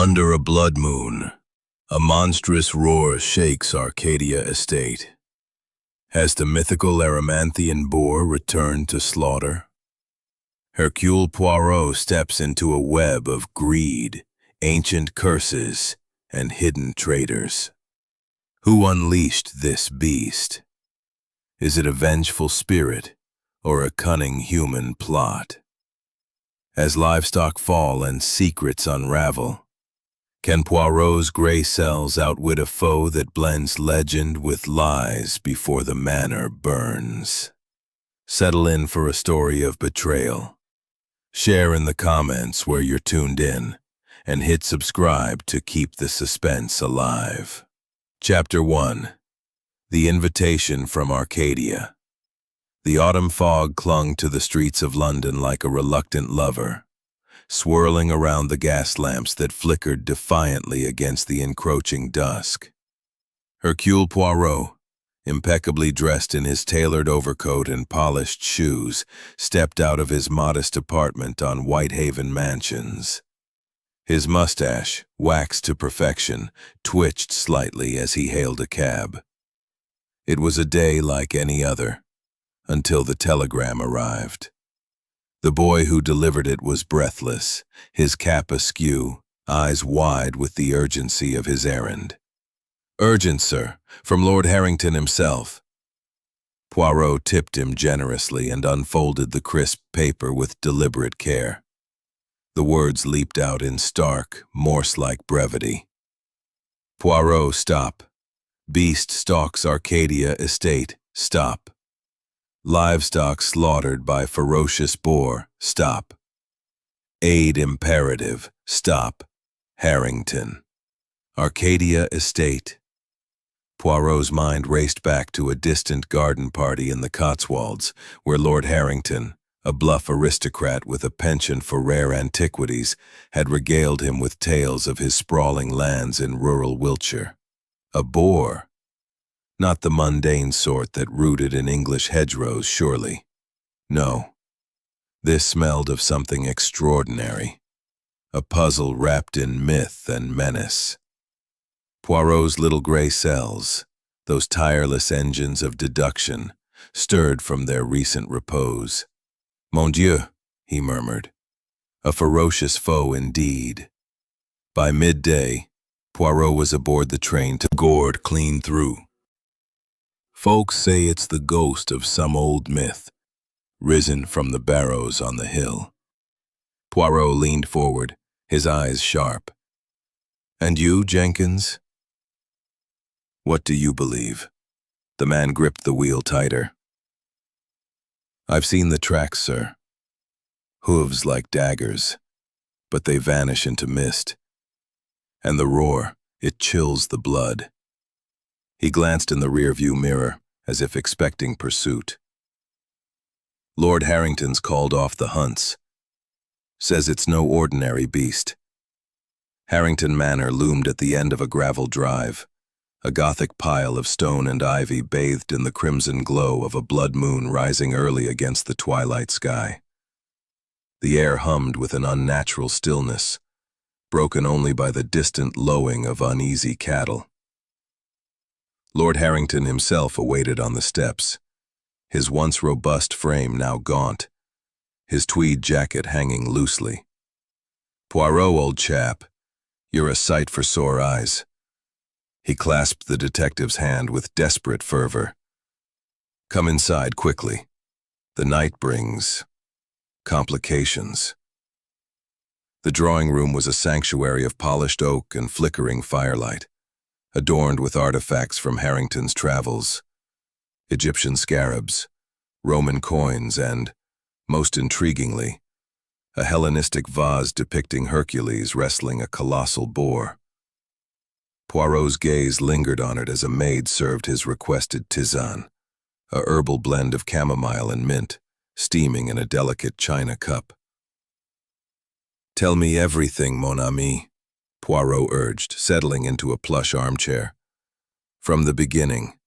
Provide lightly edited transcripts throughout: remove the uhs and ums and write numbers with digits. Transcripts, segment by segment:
Under a blood moon, a monstrous roar shakes Arcadia estate. Has the mythical Erymanthian boar returned to slaughter? Hercule Poirot steps into a web of greed, ancient curses, and hidden traitors. Who unleashed this beast? Is it a vengeful spirit or a cunning human plot? As livestock fall and secrets unravel, can Poirot's gray cells outwit a foe that blends legend with lies before the manor burns? Settle in for a story of betrayal. Share in the comments where you're tuned in, and hit subscribe to keep the suspense alive. Chapter 1. The Invitation from Arcadia. The autumn fog clung to the streets of London like a reluctant lover, swirling around the gas lamps that flickered defiantly against the encroaching dusk. Hercule Poirot, impeccably dressed in his tailored overcoat and polished shoes, stepped out of his modest apartment on Whitehaven Mansions. His mustache, waxed to perfection, twitched slightly as he hailed a cab. It was a day like any other, until the telegram arrived. The boy who delivered it was breathless, his cap askew, eyes wide with the urgency of his errand. "Urgent, sir, from Lord Harrington himself." Poirot tipped him generously and unfolded the crisp paper with deliberate care. The words leaped out in stark, Morse-like brevity. "Poirot, stop. Beast stalks Arcadia estate, stop. Livestock slaughtered by ferocious boar, stop. Aid imperative, stop. Harrington. Arcadia estate." Poirot's mind raced back to a distant garden party in the Cotswolds, where Lord Harrington, a bluff aristocrat with a penchant for rare antiquities, had regaled him with tales of his sprawling lands in rural Wiltshire. A boar. Not the mundane sort that rooted in English hedgerows, surely. No. This smelled of something extraordinary. A puzzle wrapped in myth and menace. Poirot's little gray cells, those tireless engines of deduction, stirred from their recent repose. "Mon Dieu," he murmured. "A ferocious foe indeed." By midday, Poirot was aboard the train to gored clean through. Folks say it's the ghost of some old myth, risen from the barrows on the hill. Poirot leaned forward, his eyes sharp. "And you, Jenkins? What do you believe?" The man gripped the wheel tighter. "I've seen the tracks, sir. Hooves like daggers, but they vanish into mist. And the roar, it chills the blood." He glanced in the rearview mirror, as if expecting pursuit. "Lord Harrington's called off the hunts. Says it's no ordinary beast." Harrington Manor loomed at the end of a gravel drive, a Gothic pile of stone and ivy bathed in the crimson glow of a blood moon rising early against the twilight sky. The air hummed with an unnatural stillness, broken only by the distant lowing of uneasy cattle. Lord Harrington himself awaited on the steps, his once robust frame now gaunt, his tweed jacket hanging loosely. "Poirot, old chap, you're a sight for sore eyes." He clasped the detective's hand with desperate fervor. "Come inside quickly. The night brings complications." The drawing room was a sanctuary of polished oak and flickering firelight, adorned with artifacts from Harrington's travels, Egyptian scarabs, Roman coins, and, most intriguingly, a Hellenistic vase depicting Hercules wrestling a colossal boar. Poirot's gaze lingered on it as a maid served his requested tisane, a herbal blend of chamomile and mint, steaming in a delicate china cup. "Tell me everything, mon ami," Poirot urged, settling into a plush armchair. "From the beginning."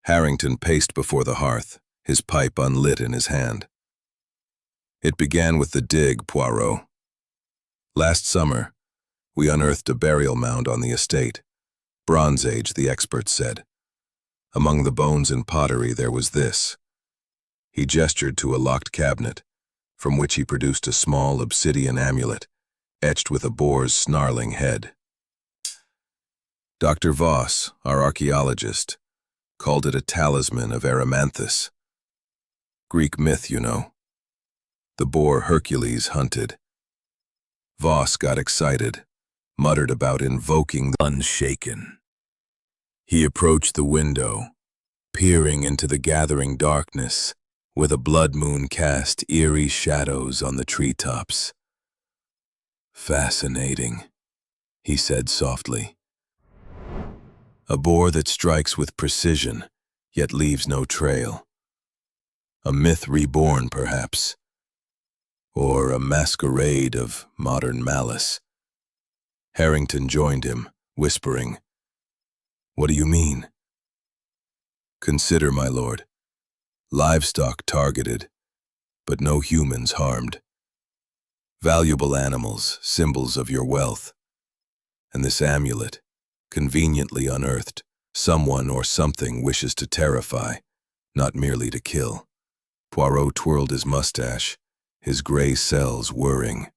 Harrington paced before the hearth, his pipe unlit in his hand. "It began with the dig, Poirot. Last summer, We unearthed a burial mound on the estate. Bronze Age, the experts said. Among the bones and pottery there was this. He gestured to a locked cabinet, from which he produced a small obsidian amulet, etched with a boar's snarling head. Dr. Voss, our archaeologist, called it a talisman of Erymanthus. Greek myth, you know. The boar Hercules hunted. Voss got excited, muttered about invoking the unshaken. He approached the window, peering into the gathering darkness, with a blood moon cast eerie shadows on the treetops. Fascinating, he said softly. A boar that strikes with precision, yet leaves no trail. A myth reborn, perhaps, or a masquerade of modern malice. Harrington joined him, whispering, "What do you mean?" "Consider, my lord. Livestock targeted, but no humans harmed. Valuable animals, symbols of your wealth. And this amulet, conveniently unearthed, someone or something wishes to terrify, not merely to kill." Poirot twirled his mustache, his gray cells whirring.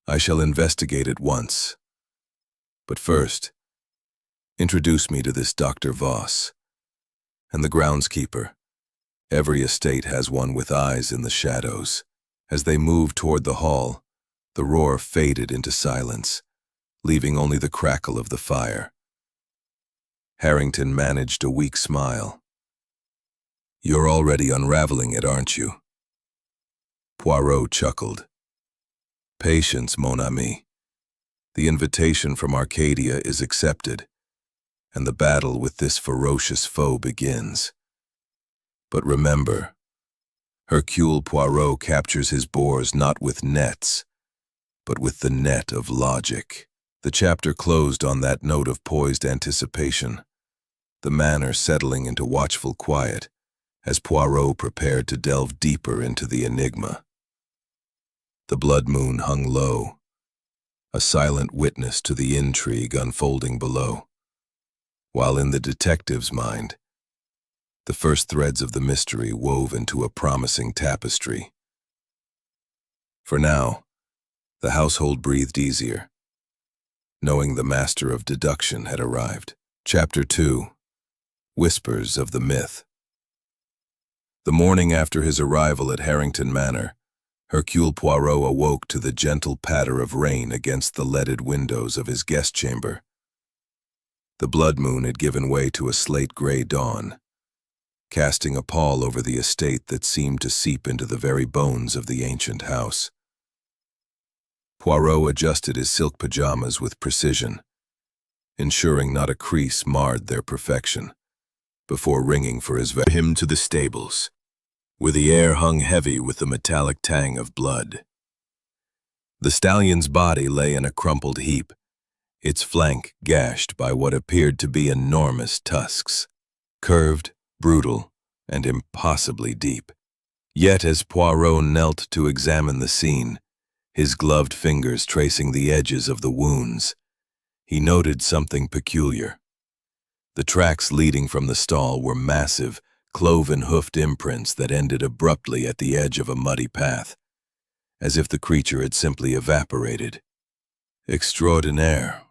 "I shall investigate at once. But first, introduce me to this Dr. Voss, and the groundskeeper. Every estate has one with eyes in the shadows." As they moved toward the hall, the roar faded into silence, leaving only the crackle of the fire. Harrington managed a weak smile. "You're already unraveling it, aren't you?" Poirot chuckled. "Patience, mon ami. The invitation from Arcadia is accepted, and the battle with this ferocious foe begins. But remember, Hercule Poirot captures his boars not with nets, but with the net of logic." The chapter closed on that note of poised anticipation, the manor settling into watchful quiet as Poirot prepared to delve deeper into the enigma. The blood moon hung low, a silent witness to the intrigue unfolding below, while in the detective's mind, the first threads of the mystery wove into a promising tapestry. For now, the household breathed easier, knowing the master of deduction had arrived. Chapter 2. Whispers of the Myth. The morning after his arrival at Harrington Manor, Hercule Poirot awoke to the gentle patter of rain against the leaded windows of his guest chamber. The blood moon had given way to a slate-gray dawn, casting a pall over the estate that seemed to seep into the very bones of the ancient house. Poirot adjusted his silk pajamas with precision, ensuring not a crease marred their perfection, before ringing for him to the stables, where the air hung heavy with the metallic tang of blood. The stallion's body lay in a crumpled heap, its flank gashed by what appeared to be enormous tusks, curved, brutal, and impossibly deep. Yet as Poirot knelt to examine the scene, his gloved fingers tracing the edges of the wounds, he noted something peculiar. The tracks leading from the stall were massive, cloven-hoofed imprints that ended abruptly at the edge of a muddy path, as if the creature had simply evaporated. "Extraordinaire,"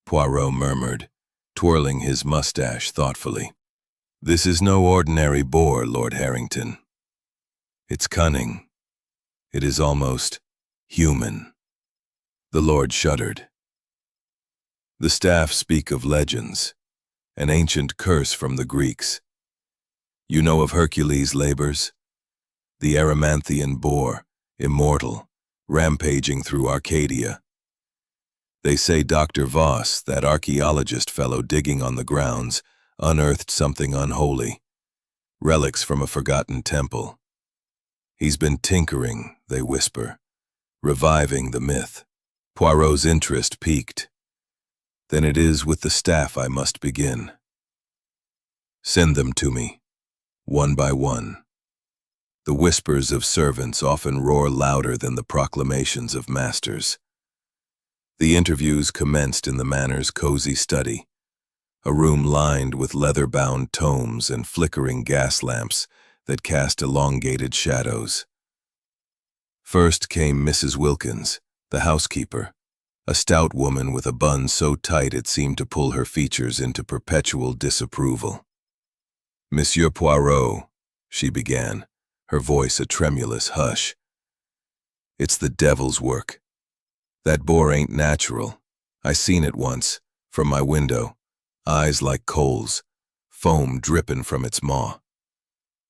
Poirot murmured, twirling his mustache thoughtfully. "This is no ordinary boar, Lord Harrington. It's cunning. It is almost human." The Lord shuddered. "The staff speak of legends, an ancient curse from the Greeks. You know of Hercules' labors? The Erymanthian boar, immortal, rampaging through Arcadia. They say Dr. Voss, that archaeologist fellow digging on the grounds, unearthed something unholy, relics from a forgotten temple. He's been tinkering, they whisper, reviving the myth." Poirot's interest piqued. "Then it is with the staff I must begin." "Send them to me, one by one. The whispers of servants often roar louder than the proclamations of masters. The interviews commenced in the Manor's cozy study, a room lined with leather-bound tomes and flickering gas lamps that cast elongated shadows. First came Mrs. Wilkins, the housekeeper, a stout woman with a bun so tight it seemed to pull her features into perpetual disapproval. "Monsieur Poirot," she began, her voice a tremulous hush. "It's the devil's work. That boar ain't natural. I seen it once, from my window, eyes like coals, foam drippin' from its maw.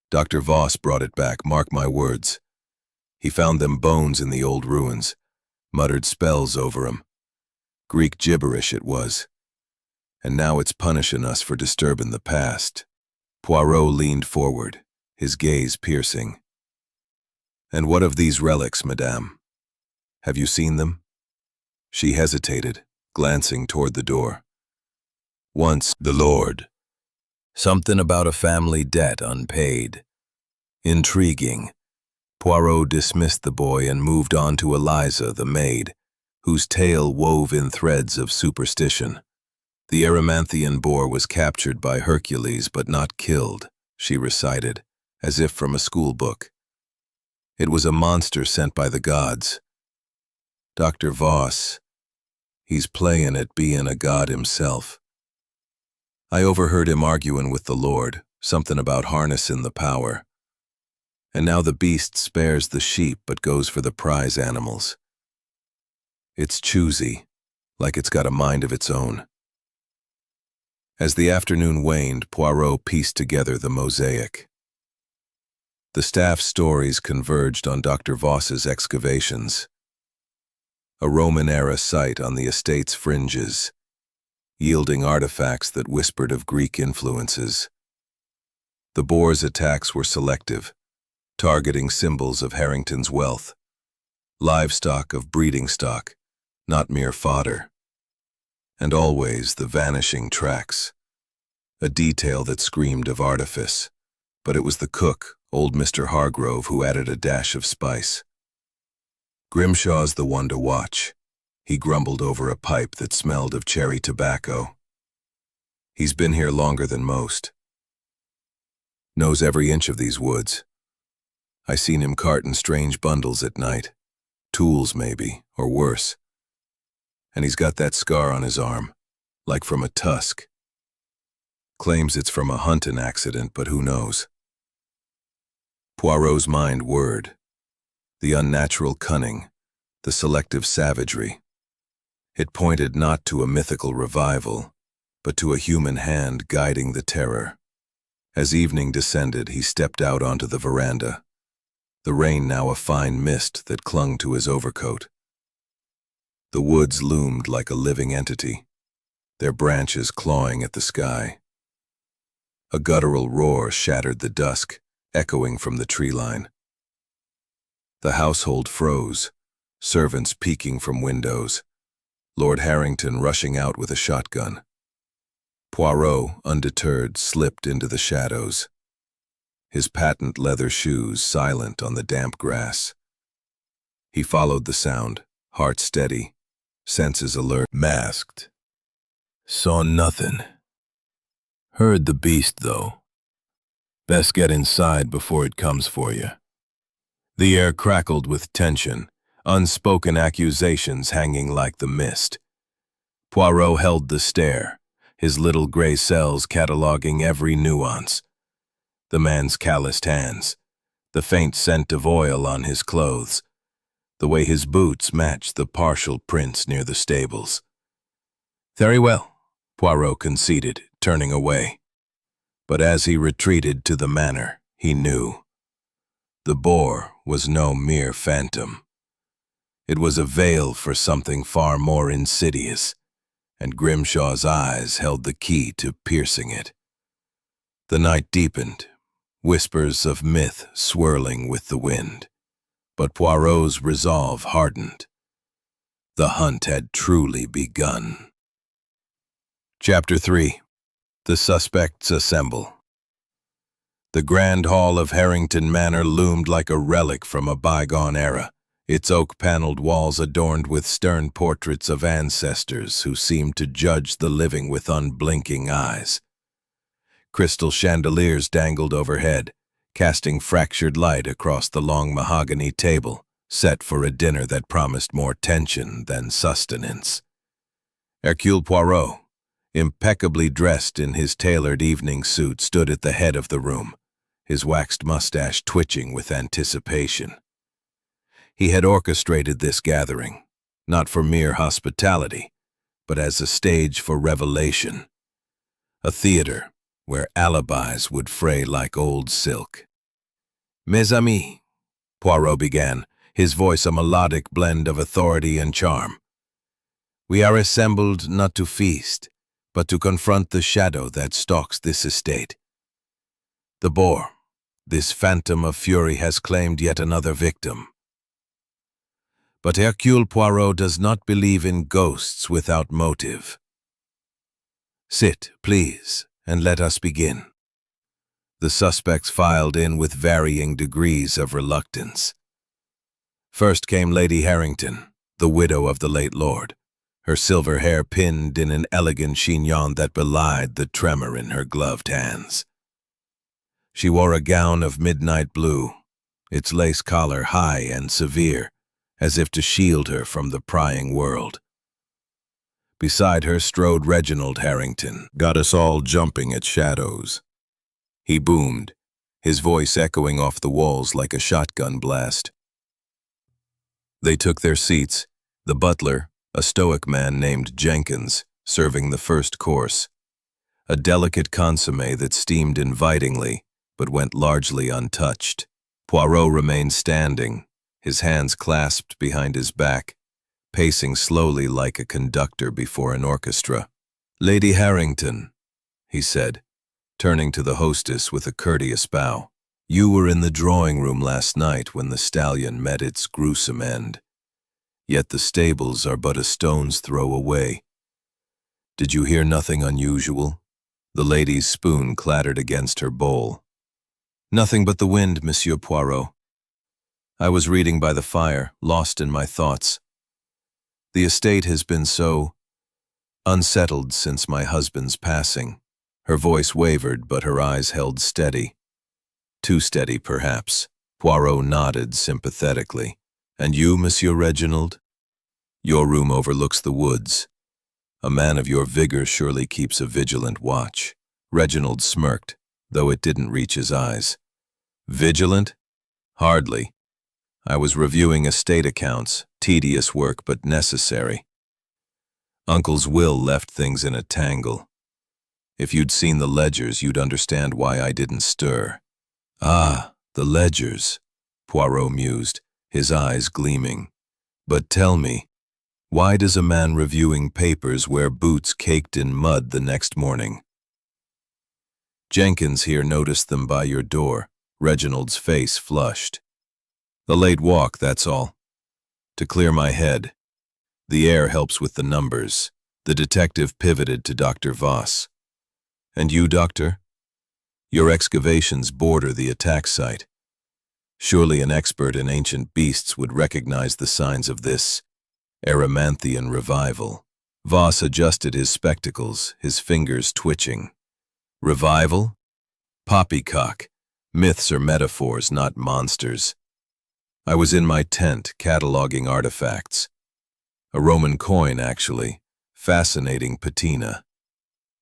Dr. Voss brought it back, mark my words. He found them bones in the old ruins, muttered spells over 'em. Greek gibberish it was. And now it's punishin' us for disturbin' the past." Poirot leaned forward, his gaze piercing. "And what of these relics, madame? Have you seen them?" She hesitated, glancing toward the door. "Once, the Lord. Something about a family debt unpaid. Intriguing." Poirot dismissed the boy and moved on to Eliza, the maid, whose tale wove in threads of superstition. "The Erymanthian boar was captured by Hercules but not killed," she recited, as if from a school book. "It was a monster sent by the gods. Dr. Voss, he's playin' at bein' a god himself. I overheard him arguin' with the Lord, something about harnessin' the power. And now the beast spares the sheep but goes for the prize animals. It's choosy, like it's got a mind of its own." As the afternoon waned, Poirot pieced together the mosaic. The staff's stories converged on Dr. Voss's excavations. A Roman-era site on the estate's fringes, yielding artifacts that whispered of Greek influences. The boar's attacks were selective, targeting symbols of Harrington's wealth, livestock of breeding stock, not mere fodder. And always the vanishing tracks, a detail that screamed of artifice, but it was the cook, old Mr. Hargrove, who added a dash of spice. "Grimshaw's the one to watch," he grumbled over a pipe that smelled of cherry tobacco. "He's been here longer than most. Knows every inch of these woods. I seen him cartin' strange bundles at night. Tools, maybe, or worse. And he's got that scar on his arm, like from a tusk. Claims it's from a huntin' accident, but who knows?" Poirot's mind whirred. The unnatural cunning, the selective savagery. It pointed not to a mythical revival, but to a human hand guiding the terror. As evening descended, he stepped out onto the veranda, the rain now a fine mist that clung to his overcoat. The woods loomed like a living entity, their branches clawing at the sky. A guttural roar shattered the dusk, echoing from the tree line. The household froze, servants peeking from windows, Lord Harrington rushing out with a shotgun. Poirot, undeterred, slipped into the shadows, his patent leather shoes silent on the damp grass. He followed the sound, heart steady, senses alert. Masked. Saw nothing. Heard the beast, though. Best get inside before it comes for you. The air crackled with tension, unspoken accusations hanging like the mist. Poirot held the stare, his little gray cells cataloging every nuance. The man's calloused hands, the faint scent of oil on his clothes, the way his boots matched the partial prints near the stables. "Very well," Poirot conceded, turning away. But as he retreated to the manor, he knew. The boar was no mere phantom. It was a veil for something far more insidious, and Grimshaw's eyes held the key to piercing it. The night deepened, whispers of myth swirling with the wind, but Poirot's resolve hardened. The hunt had truly begun. Chapter 3. The Suspects Assemble. The grand hall of Harrington Manor loomed like a relic from a bygone era, its oak-paneled walls adorned with stern portraits of ancestors who seemed to judge the living with unblinking eyes. Crystal chandeliers dangled overhead, casting fractured light across the long mahogany table, set for a dinner that promised more tension than sustenance. Hercule Poirot, impeccably dressed in his tailored evening suit, stood at the head of the room, his waxed mustache twitching with anticipation. He had orchestrated this gathering, not for mere hospitality, but as a stage for revelation, a theater where alibis would fray like old silk. "Mes amis," Poirot began, his voice a melodic blend of authority and charm. "We are assembled not to feast, but to confront the shadow that stalks this estate. The boar, this phantom of fury, has claimed yet another victim. But Hercule Poirot does not believe in ghosts without motive. Sit, please, and let us begin." The suspects filed in with varying degrees of reluctance. First came Lady Harrington, the widow of the late lord, her silver hair pinned in an elegant chignon that belied the tremor in her gloved hands. She wore a gown of midnight blue, its lace collar high and severe, as if to shield her from the prying world. Beside her strode Reginald Harrington, got us all jumping at shadows. He boomed, his voice echoing off the walls like a shotgun blast. They took their seats, the butler, a stoic man named Jenkins, serving the first course, a delicate consommé that steamed invitingly but went largely untouched. Poirot remained standing, his hands clasped behind his back, pacing slowly like a conductor before an orchestra. "Lady Harrington," he said, turning to the hostess with a courteous bow, "you were in the drawing-room last night when the stallion met its gruesome end. Yet the stables are but a stone's throw away. Did you hear nothing unusual?" The lady's spoon clattered against her bowl. "Nothing but the wind, Monsieur Poirot. I was reading by the fire, lost in my thoughts. The estate has been so unsettled since my husband's passing." Her voice wavered, but her eyes held steady. Too steady, perhaps. Poirot nodded sympathetically. "And you, Monsieur Reginald? Your room overlooks the woods. A man of your vigor surely keeps a vigilant watch." Reginald smirked, though it didn't reach his eyes. "Vigilant? Hardly. I was reviewing estate accounts, tedious work but necessary. Uncle's will left things in a tangle. If you'd seen the ledgers, you'd understand why I didn't stir." "Ah, the ledgers," Poirot mused, his eyes gleaming. "But tell me, why does a man reviewing papers wear boots caked in mud the next morning?" "Jenkins here noticed them by your door." Reginald's face flushed. "The late walk, that's all. To clear my head. The air helps with the numbers." The detective pivoted to Dr. Voss. "And you, Doctor? Your excavations border the attack site. Surely an expert in ancient beasts would recognize the signs of this Erymanthian revival." Voss adjusted his spectacles, his fingers twitching. "Revival? Poppycock. Myths are metaphors, not monsters. I was in my tent cataloging artifacts. A Roman coin, actually. Fascinating patina.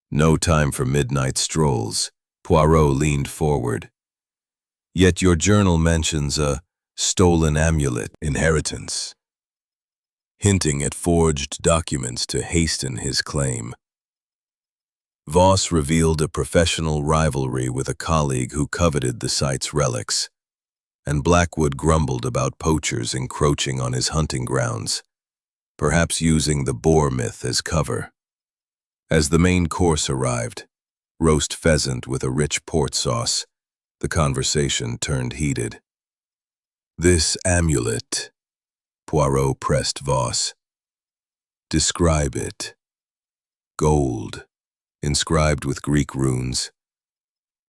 No time for midnight strolls." Poirot leaned forward. "Yet your journal mentions a stolen amulet inheritance, hinting at forged documents to hasten his claim." Voss revealed a professional rivalry with a colleague who coveted the site's relics, and Blackwood grumbled about poachers encroaching on his hunting grounds, perhaps using the boar myth as cover. As the main course arrived, roast pheasant with a rich port sauce, the conversation turned heated. "This amulet," Poirot pressed Voss. "Describe it." "Gold, inscribed with Greek runes,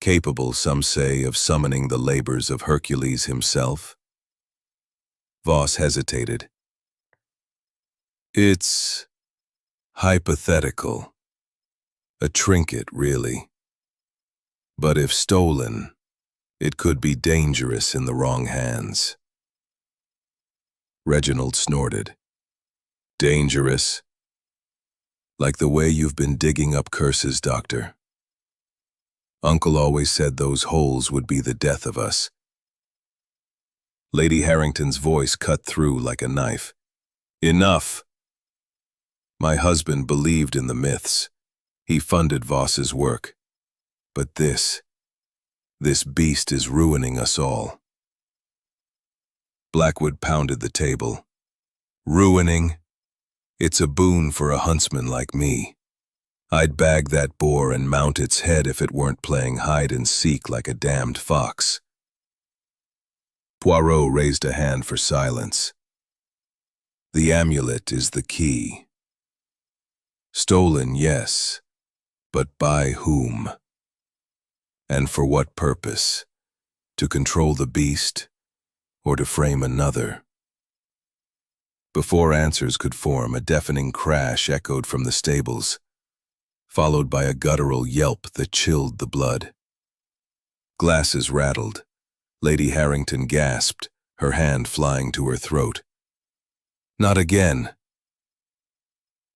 capable, some say, of summoning the labors of Hercules himself." Voss hesitated. It's hypothetical. A trinket, really. But if stolen, it could be dangerous in the wrong hands. Reginald snorted. Dangerous? Like the way you've been digging up curses, Doctor. Uncle always said those holes would be the death of us. Lady Harrington's voice cut through like a knife. Enough! My husband believed in the myths. He funded Voss's work. But this beast is ruining us all. Blackwood pounded the table. Ruining? It's a boon for a huntsman like me. I'd bag that boar and mount its head if it weren't playing hide-and-seek like a damned fox. Poirot raised a hand for silence. The amulet is the key. Stolen, yes, but by whom? And for what purpose? To control the beast, or to frame another? Before answers could form, a deafening crash echoed from the stables, followed by a guttural yelp that chilled the blood. Glasses rattled. Lady Harrington gasped, her hand flying to her throat. Not again!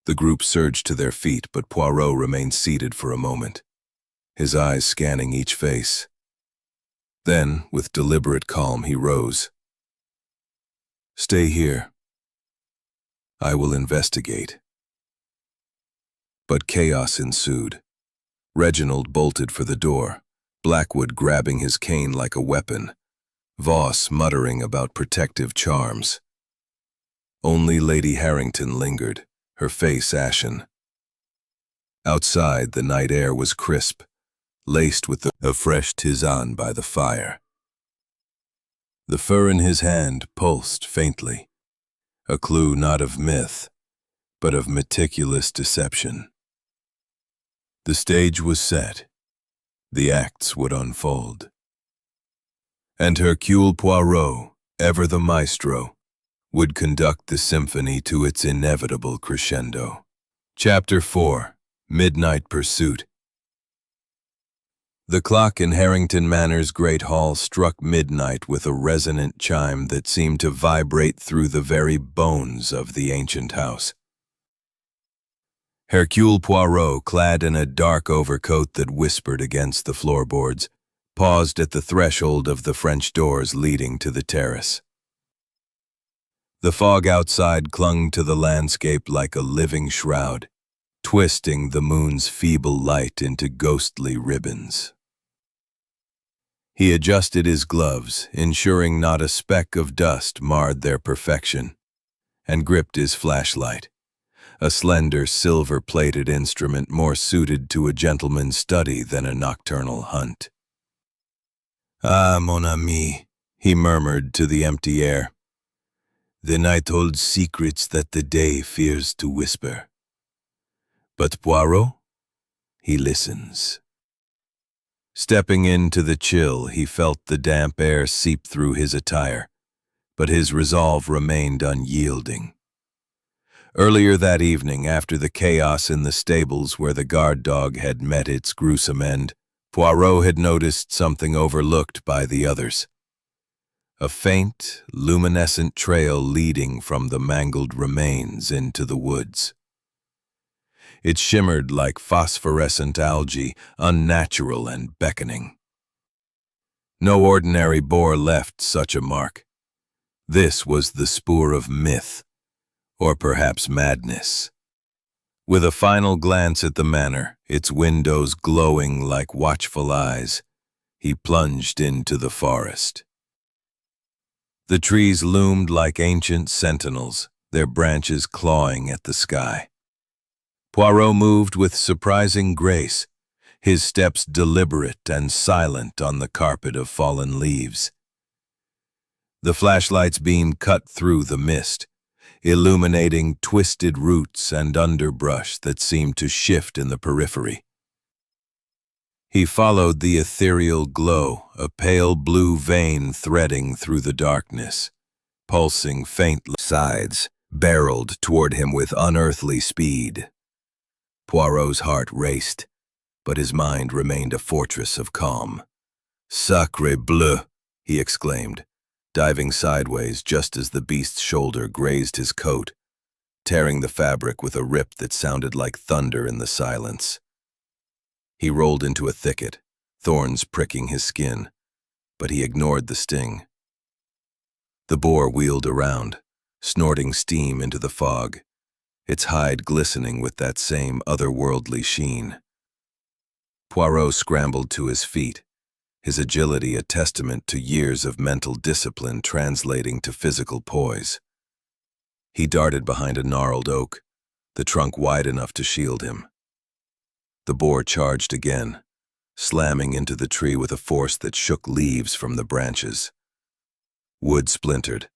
The group surged to their feet, but Poirot remained seated for a moment, his eyes scanning each face. Then, with deliberate calm, he rose. Stay here. I will investigate. But chaos ensued. Reginald bolted for the door, Blackwood grabbing his cane like a weapon, Voss muttering about protective charms. Only Lady Harrington lingered, her face ashen. Outside, the night air was crisp, laced with the fresh tisane by the fire. The fur in his hand pulsed faintly, a clue not of myth, but of meticulous deception. The stage was set. The acts would unfold. And Hercule Poirot, ever the maestro, would conduct the symphony to its inevitable crescendo. Chapter 4. Midnight Pursuit. The clock in Harrington Manor's great hall struck midnight with a resonant chime that seemed to vibrate through the very bones of the ancient house. Hercule Poirot, clad in a dark overcoat that whispered against the floorboards, paused at the threshold of the French doors leading to the terrace. The fog outside clung to the landscape like a living shroud, twisting the moon's feeble light into ghostly ribbons. He adjusted his gloves, ensuring not a speck of dust marred their perfection, and gripped his flashlight, a slender silver-plated instrument more suited to a gentleman's study than a nocturnal hunt. "Ah, mon ami," he murmured to the empty air. "The night holds secrets that the day fears to whisper. But Poirot, he listens." Stepping into the chill, he felt the damp air seep through his attire, but his resolve remained unyielding. Earlier that evening, after the chaos in the stables where the guard dog had met its gruesome end, Poirot had noticed something overlooked by the others. A faint, luminescent trail leading from the mangled remains into the woods. It shimmered like phosphorescent algae, unnatural and beckoning. No ordinary boar left such a mark. This was the spoor of myth, or perhaps madness. With a final glance at the manor, its windows glowing like watchful eyes, he plunged into the forest. The trees loomed like ancient sentinels, their branches clawing at the sky. Poirot moved with surprising grace, his steps deliberate and silent on the carpet of fallen leaves. The flashlight's beam cut through the mist, illuminating twisted roots and underbrush that seemed to shift in the periphery. He followed the ethereal glow, a pale blue vein threading through the darkness, pulsing faintly, sides barreled toward him with unearthly speed. Poirot's heart raced, but his mind remained a fortress of calm. "Sacre bleu!" he exclaimed, diving sideways just as the beast's shoulder grazed his coat, tearing the fabric with a rip that sounded like thunder in the silence. He rolled into a thicket, thorns pricking his skin, but he ignored the sting. The boar wheeled around, snorting steam into the fog, its hide glistening with that same otherworldly sheen. Poirot scrambled to his feet, his agility a testament to years of mental discipline translating to physical poise. He darted behind a gnarled oak, the trunk wide enough to shield him. The boar charged again, slamming into the tree with a force that shook leaves from the branches. Wood splintered,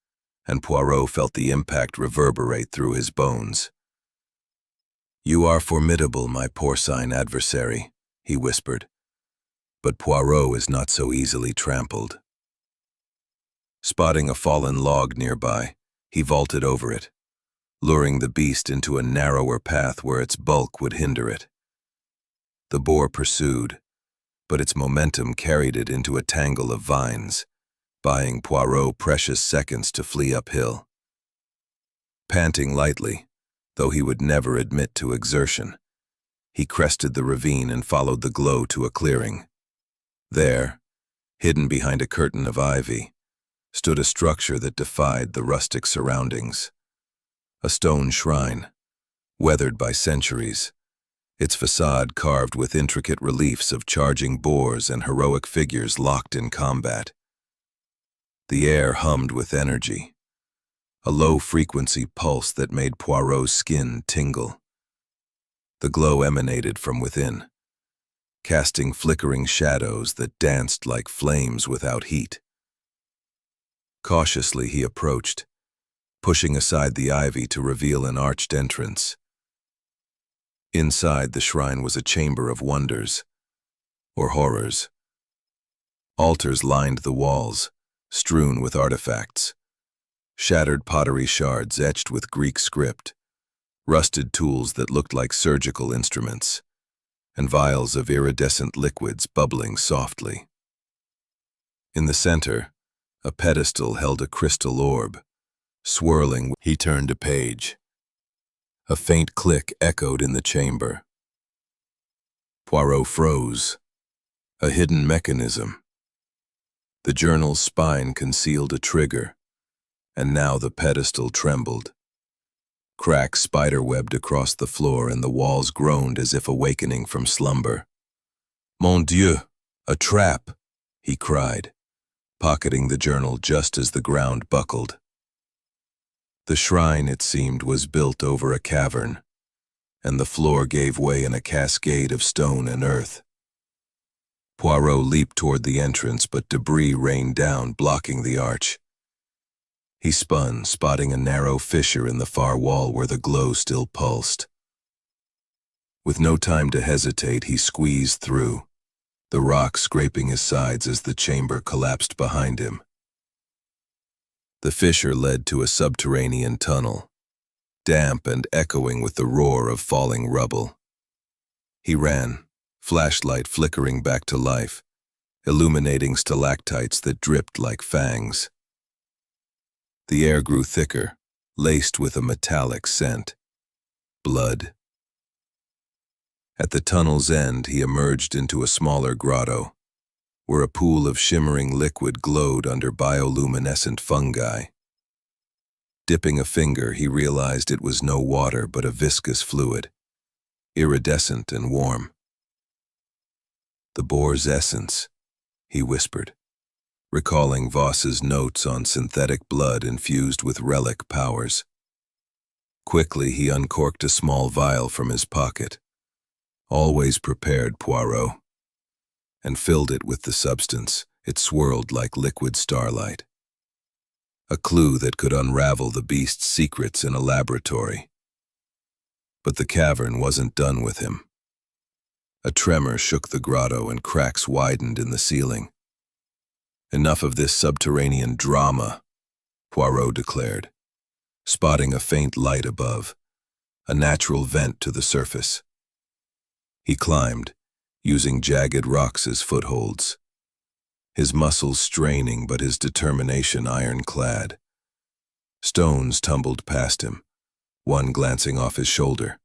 and Poirot felt the impact reverberate through his bones. "You are formidable, my porcine adversary," he whispered, "but Poirot is not so easily trampled." Spotting a fallen log nearby, he vaulted over it, luring the beast into a narrower path where its bulk would hinder it. The boar pursued, but its momentum carried it into a tangle of vines, buying Poirot precious seconds to flee uphill. Panting lightly, though he would never admit to exertion, he crested the ravine and followed the glow to a clearing. There, hidden behind a curtain of ivy, stood a structure that defied the rustic surroundings. A stone shrine, weathered by centuries, its facade carved with intricate reliefs of charging boars and heroic figures locked in combat. The air hummed with energy, a low-frequency pulse that made Poirot's skin tingle. The glow emanated from within, casting flickering shadows that danced like flames without heat. Cautiously he approached, pushing aside the ivy to reveal an arched entrance. Inside the shrine was a chamber of wonders, or horrors. Altars lined the walls, strewn with artifacts. Shattered pottery shards etched with Greek script, rusted tools that looked like surgical instruments, and vials of iridescent liquids bubbling softly. In the center, a pedestal held a crystal orb, swirling. He turned a page. A faint click echoed in the chamber. Poirot froze. A hidden mechanism. The journal's spine concealed a trigger, and now the pedestal trembled. Cracks spiderwebbed across the floor and the walls groaned as if awakening from slumber. "Mon Dieu, a trap!" he cried, pocketing the journal just as the ground buckled. The shrine, it seemed, was built over a cavern, and the floor gave way in a cascade of stone and earth. Poirot leaped toward the entrance, but debris rained down, blocking the arch. He spun, spotting a narrow fissure in the far wall where the glow still pulsed. With no time to hesitate, he squeezed through, the rock scraping his sides as the chamber collapsed behind him. The fissure led to a subterranean tunnel, damp and echoing with the roar of falling rubble. He ran, flashlight flickering back to life, illuminating stalactites that dripped like fangs. The air grew thicker, laced with a metallic scent. Blood. At the tunnel's end, he emerged into a smaller grotto, where a pool of shimmering liquid glowed under bioluminescent fungi. Dipping a finger, he realized it was no water but a viscous fluid, iridescent and warm. "The boar's essence," he whispered, recalling Voss's notes on synthetic blood infused with relic powers. Quickly he uncorked a small vial from his pocket, always prepared, Poirot, and filled it with the substance. It swirled like liquid starlight. A clue that could unravel the beast's secrets in a laboratory. But the cavern wasn't done with him. A tremor shook the grotto and cracks widened in the ceiling. "Enough of this subterranean drama," Poirot declared, spotting a faint light above, a natural vent to the surface. He climbed, using jagged rocks as footholds, his muscles straining but his determination ironclad. Stones tumbled past him, one glancing off his shoulder,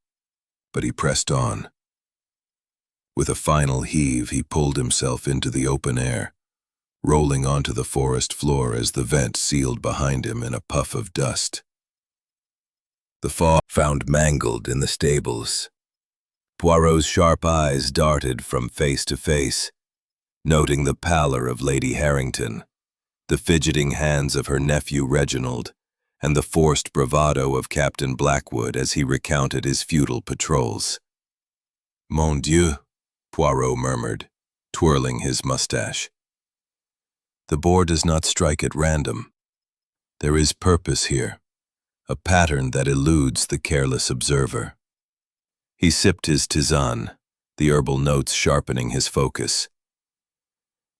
but he pressed on. With a final heave, he pulled himself into the open air, rolling onto the forest floor as the vent sealed behind him in a puff of dust. The fog found mangled in the stables. Poirot's sharp eyes darted from face to face, noting the pallor of Lady Harrington, the fidgeting hands of her nephew Reginald, and the forced bravado of Captain Blackwood as he recounted his futile patrols. "Mon Dieu," Poirot murmured, twirling his mustache. "The boar does not strike at random. There is purpose here, a pattern that eludes the careless observer." He sipped his tisane, the herbal notes sharpening his focus.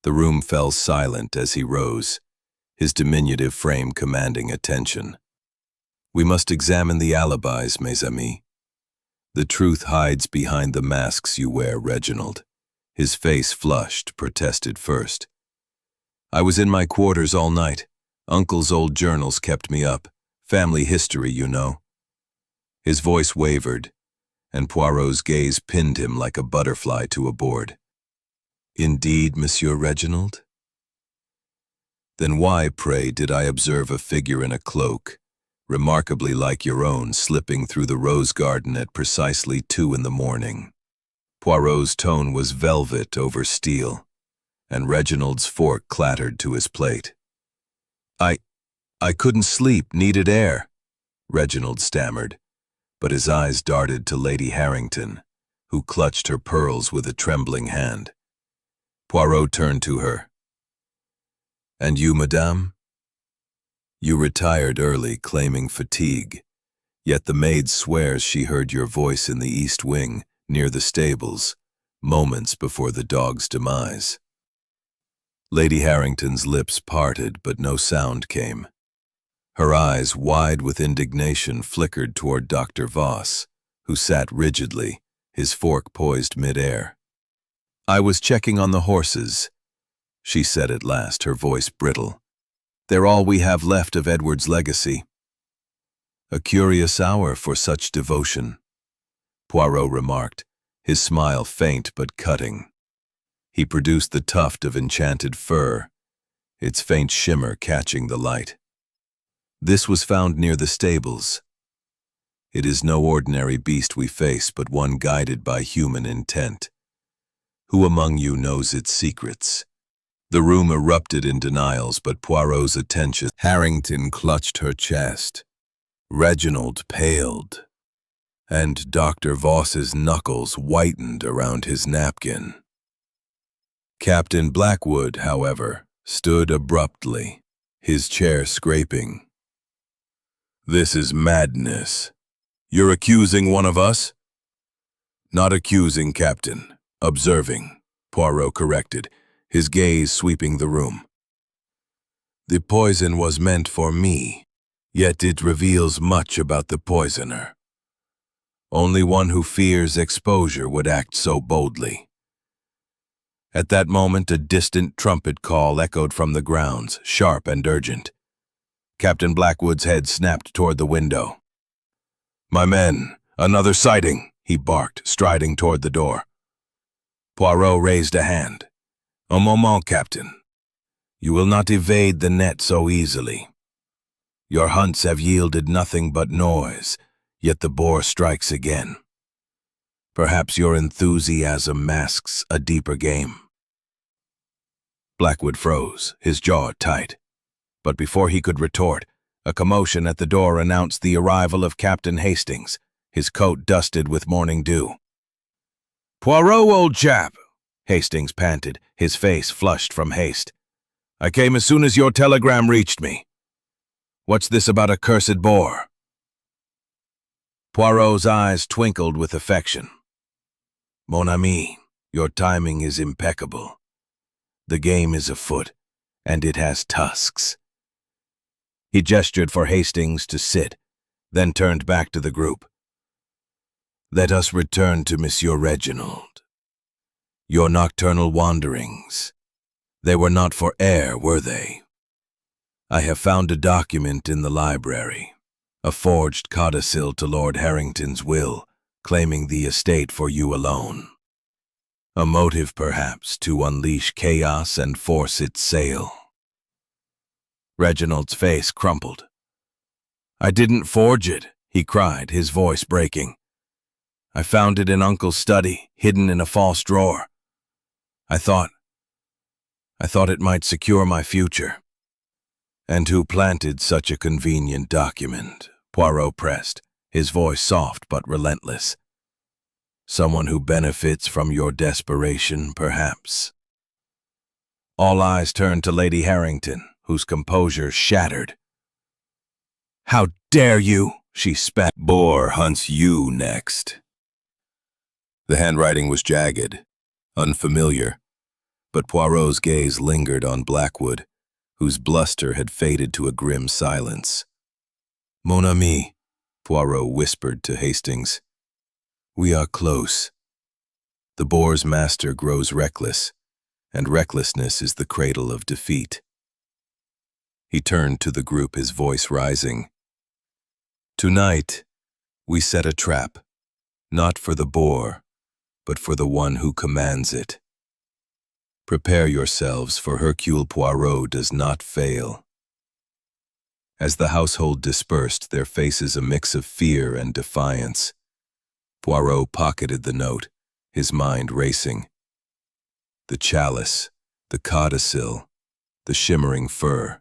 The room fell silent as he rose, his diminutive frame commanding attention. "We must examine the alibis, mes amis. The truth hides behind the masks you wear, Reginald." His face flushed, protested first. "I was in my quarters all night. Uncle's old journals kept me up. Family history, you know." His voice wavered, and Poirot's gaze pinned him like a butterfly to a board. "Indeed, Monsieur Reginald? Then why, pray, did I observe a figure in a cloak, remarkably like your own, slipping through the rose garden at precisely 2 in the morning?" Poirot's tone was velvet over steel, and Reginald's fork clattered to his plate. I couldn't sleep, needed air," Reginald stammered, but his eyes darted to Lady Harrington, who clutched her pearls with a trembling hand. Poirot turned to her. "And you, madame? You retired early, claiming fatigue, yet the maid swears she heard your voice in the east wing, near the stables, moments before the dog's demise." Lady Harrington's lips parted, but no sound came. Her eyes, wide with indignation, flickered toward Dr. Voss, who sat rigidly, his fork poised mid-air. "I was checking on the horses," she said at last, her voice brittle. "They're all we have left of Edward's legacy." "A curious hour for such devotion," Poirot remarked, his smile faint but cutting. He produced the tuft of enchanted fur, its faint shimmer catching the light. "This was found near the stables. It is no ordinary beast we face, but one guided by human intent. Who among you knows its secrets?" The room erupted in denials, but Poirot's attention. Harrington clutched her chest. Reginald paled, and Dr. Voss's knuckles whitened around his napkin. Captain Blackwood, however, stood abruptly, his chair scraping. "This is madness. You're accusing one of us?" "Not accusing, Captain. Observing," Poirot corrected, his gaze sweeping the room. "The poison was meant for me, yet it reveals much about the poisoner. Only one who fears exposure would act so boldly." At that moment, a distant trumpet call echoed from the grounds, sharp and urgent. Captain Blackwood's head snapped toward the window. "My men, another sighting," he barked, striding toward the door. Poirot raised a hand. "Un moment, Captain. You will not evade the net so easily. Your hunts have yielded nothing but noise, yet the boar strikes again. Perhaps your enthusiasm masks a deeper game." Blackwood froze, his jaw tight. But before he could retort, a commotion at the door announced the arrival of Captain Hastings, his coat dusted with morning dew. "Poirot, old chap," Hastings panted, his face flushed from haste. "I came as soon as your telegram reached me. What's this about a cursed boar?" Poirot's eyes twinkled with affection. "Mon ami, your timing is impeccable. The game is afoot, and it has tusks." He gestured for Hastings to sit, then turned back to the group. "Let us return to Monsieur Reginald. Your nocturnal wanderings, they were not for air, were they? I have found a document in the library, a forged codicil to Lord Harrington's will, claiming the estate for you alone. A motive, perhaps, to unleash chaos and force its sale." Reginald's face crumpled. "I didn't forge it," he cried, his voice breaking. "I found it in Uncle's study, hidden in a false drawer. I thought it might secure my future." "And who planted such a convenient document?" Poirot pressed, his voice soft but relentless. "Someone who benefits from your desperation, perhaps?" All eyes turned to Lady Harrington, whose composure shattered. "How dare you?" she spat. "Boar hunts you next." The handwriting was jagged, unfamiliar, but Poirot's gaze lingered on Blackwood, whose bluster had faded to a grim silence. "Mon ami," Poirot whispered to Hastings, "we are close. The boar's master grows reckless, and recklessness is the cradle of defeat." He turned to the group, his voice rising. "Tonight, we set a trap, not for the boar, but for the one who commands it. Prepare yourselves, for Hercule Poirot does not fail." As the household dispersed, their faces a mix of fear and defiance, Poirot pocketed the note, his mind racing. The chalice, the codicil, the shimmering fur,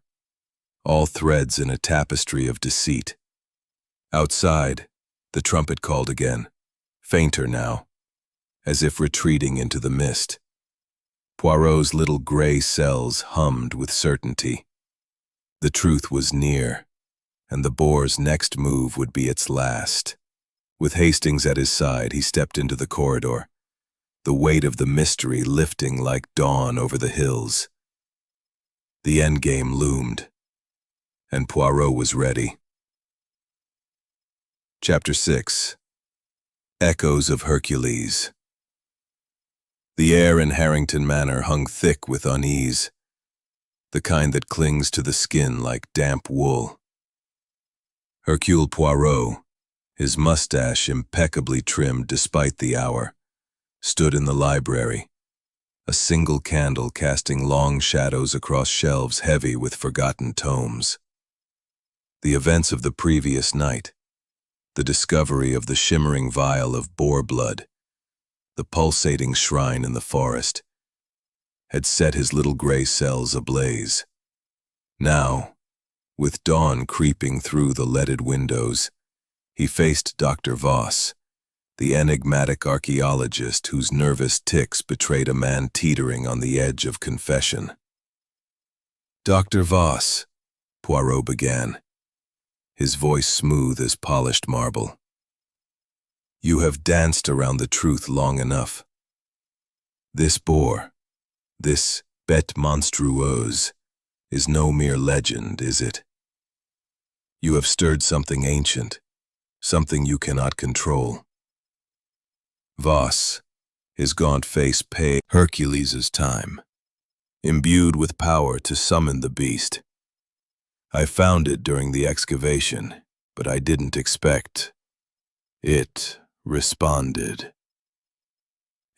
all threads in a tapestry of deceit. Outside, the trumpet called again, fainter now, as if retreating into the mist. Poirot's little gray cells hummed with certainty. The truth was near, and the boar's next move would be its last. With Hastings at his side, he stepped into the corridor, the weight of the mystery lifting like dawn over the hills. The endgame loomed, and Poirot was ready. Chapter 6. Echoes of Hercules. The air in Harrington Manor hung thick with unease, the kind that clings to the skin like damp wool. Hercule Poirot, his mustache impeccably trimmed despite the hour, stood in the library, a single candle casting long shadows across shelves heavy with forgotten tomes. The events of the previous night, the discovery of the shimmering vial of boar blood, the pulsating shrine in the forest, had set his little gray cells ablaze. Now, with dawn creeping through the leaded windows, he faced Dr. Voss, the enigmatic archaeologist whose nervous tics betrayed a man teetering on the edge of confession. "Dr. Voss," Poirot began, his voice smooth as polished marble, "you have danced around the truth long enough. This boar, this bête monstrueuse, is no mere legend, is it? You have stirred something ancient, something you cannot control." Voss, his gaunt face pale, Hercules' time, imbued with power to summon the beast. "I found it during the excavation, but I didn't expect. It responded.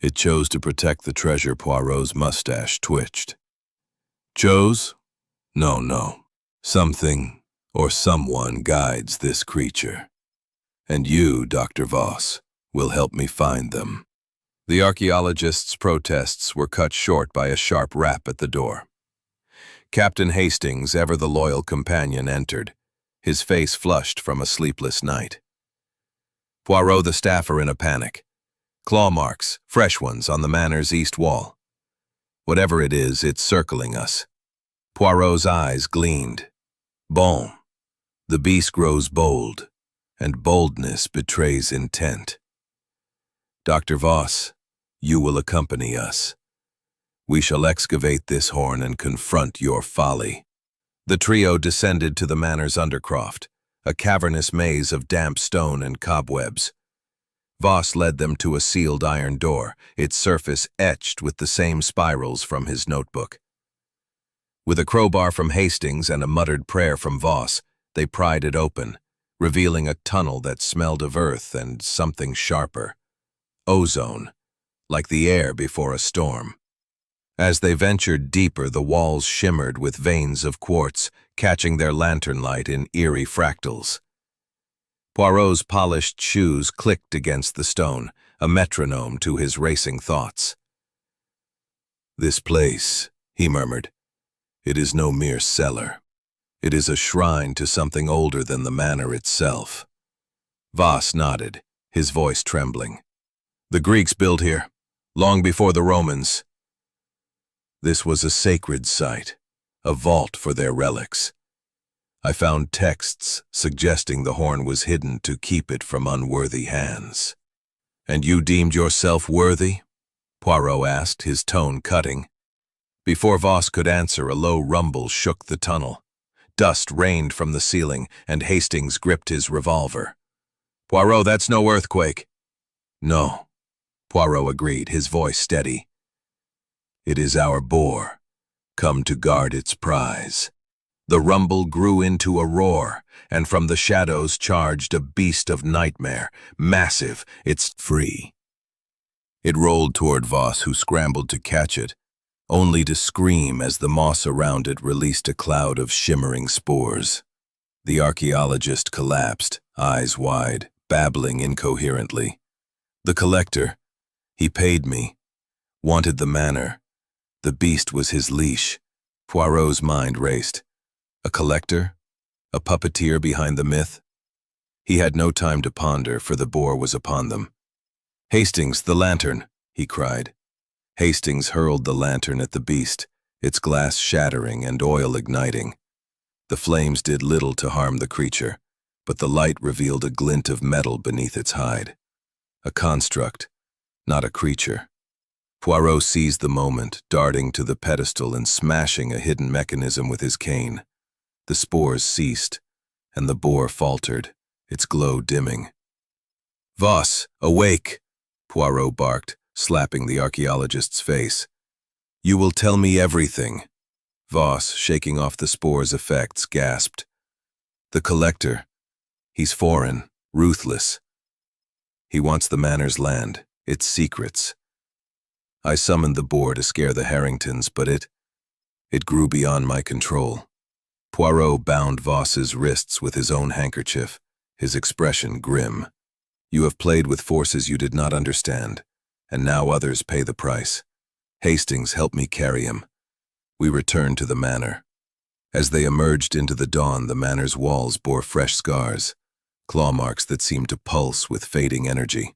It chose to protect the treasure." Poirot's mustache twitched. "Chose? No. Something or someone guides this creature. And you, Dr. Voss, will help me find them." The archaeologist's protests were cut short by a sharp rap at the door. Captain Hastings, ever the loyal companion, entered, his face flushed from a sleepless night. Poirot the staffer in a panic. Claw marks, fresh ones, on the manor's east wall. "Whatever it is, it's circling us." Poirot's eyes gleamed. "Bon. The beast grows bold, and boldness betrays intent. Dr. Voss, you will accompany us. We shall excavate this horn and confront your folly." The trio descended to the manor's undercroft, a cavernous maze of damp stone and cobwebs. Voss led them to a sealed iron door, its surface etched with the same spirals from his notebook. With a crowbar from Hastings and a muttered prayer from Voss, they pried it open, revealing a tunnel that smelled of earth and something sharper. Ozone, like the air before a storm. As they ventured deeper, the walls shimmered with veins of quartz, catching their lantern light in eerie fractals. Poirot's polished shoes clicked against the stone, a metronome to his racing thoughts. "This place," he murmured, "it is no mere cellar. It is a shrine to something older than the manor itself." Voss nodded, his voice trembling. "The Greeks built here, long before the Romans. This was a sacred site, a vault for their relics. I found texts suggesting the horn was hidden to keep it from unworthy hands." "And you deemed yourself worthy?" Poirot asked, his tone cutting. Before Voss could answer, a low rumble shook the tunnel. Dust rained from the ceiling, and Hastings gripped his revolver. "Poirot, that's no earthquake." "No," Poirot agreed, his voice steady. "It is our boar, come to guard its prize." The rumble grew into a roar, and from the shadows charged a beast of nightmare, massive, its free. It rolled toward Voss, who scrambled to catch it, only to scream as the moss around it released a cloud of shimmering spores. The archaeologist collapsed, eyes wide, babbling incoherently. "The collector, he paid me, wanted the manor. The beast was his leash." Poirot's mind raced. A collector? A puppeteer behind the myth? He had no time to ponder, for the boar was upon them. "Hastings, the lantern!" he cried. Hastings hurled the lantern at the beast, its glass shattering and oil igniting. The flames did little to harm the creature, but the light revealed a glint of metal beneath its hide. A construct, not a creature. Poirot seized the moment, darting to the pedestal and smashing a hidden mechanism with his cane. The spores ceased, and the boar faltered, its glow dimming. "Voss, awake!" Poirot barked, slapping the archaeologist's face. "You will tell me everything." Voss, shaking off the spore's effects, gasped. "The collector, he's foreign, ruthless. He wants the manor's land, its secrets. I summoned the boar to scare the Harringtons, but it grew beyond my control." Poirot bound Voss's wrists with his own handkerchief, his expression grim. "You have played with forces you did not understand, and now others pay the price. Hastings helped me carry him." We returned to the manor. As they emerged into the dawn, the manor's walls bore fresh scars, claw marks that seemed to pulse with fading energy.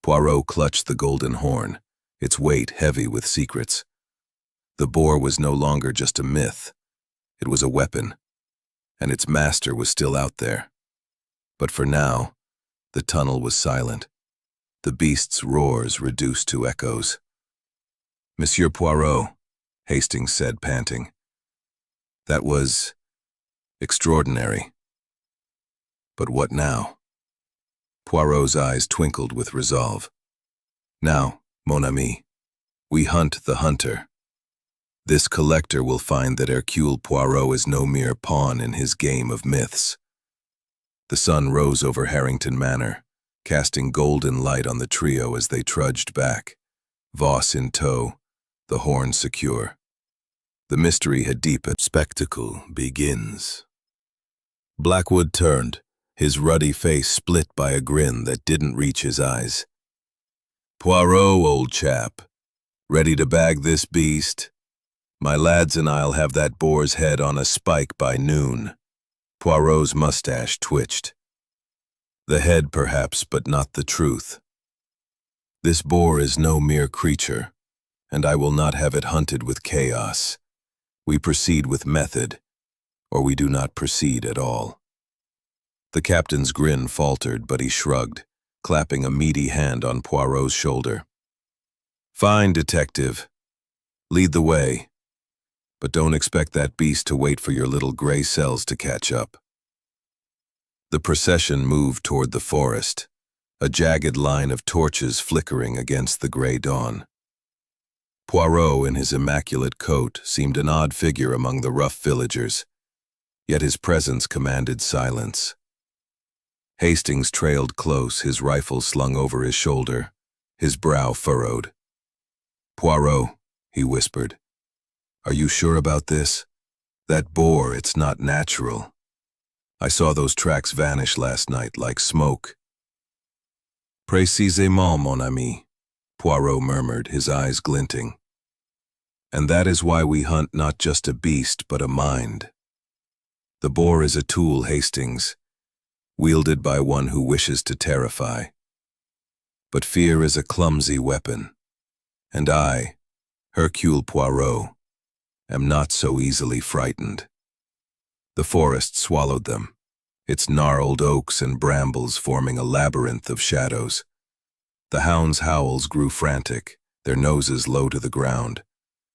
Poirot clutched the golden horn, its weight heavy with secrets. The boar was no longer just a myth. It was a weapon, and its master was still out there. But for now, the tunnel was silent, the beast's roars reduced to echoes. "Monsieur Poirot," Hastings said, panting. "That was extraordinary. But what now?" Poirot's eyes twinkled with resolve. "Now, mon ami, we hunt the hunter. This collector will find that Hercule Poirot is no mere pawn in his game of myths." The sun rose over Harrington Manor, casting golden light on the trio as they trudged back, Voss in tow, the horn secure. The mystery had deepened. Spectacle begins. Blackwood turned, his ruddy face split by a grin that didn't reach his eyes. "Poirot, old chap, ready to bag this beast? My lads and I'll have that boar's head on a spike by noon." Poirot's mustache twitched. "The head perhaps, but not the truth. This boar is no mere creature, and I will not have it hunted with chaos. We proceed with method, or we do not proceed at all." The captain's grin faltered, but he shrugged, clapping a meaty hand on Poirot's shoulder. "Fine, detective. Lead the way. but don't expect that beast to wait for your little gray cells to catch up. The procession moved toward the forest, a jagged line of torches flickering against the gray dawn. Poirot, in his immaculate coat, seemed an odd figure among the rough villagers, yet his presence commanded silence. Hastings trailed close, his rifle slung over his shoulder, his brow furrowed. "Poirot," he whispered, "are you sure about this? That boar, it's not natural. I saw those tracks vanish last night like smoke." "Précisément, mon ami," Poirot murmured, his eyes glinting. "And that is why we hunt not just a beast, but a mind. The boar is a tool, Hastings, wielded by one who wishes to terrify. But fear is a clumsy weapon, and I, Hercule Poirot, am not so easily frightened." The forest swallowed them, its gnarled oaks and brambles forming a labyrinth of shadows. The hounds' howls grew frantic, their noses low to the ground,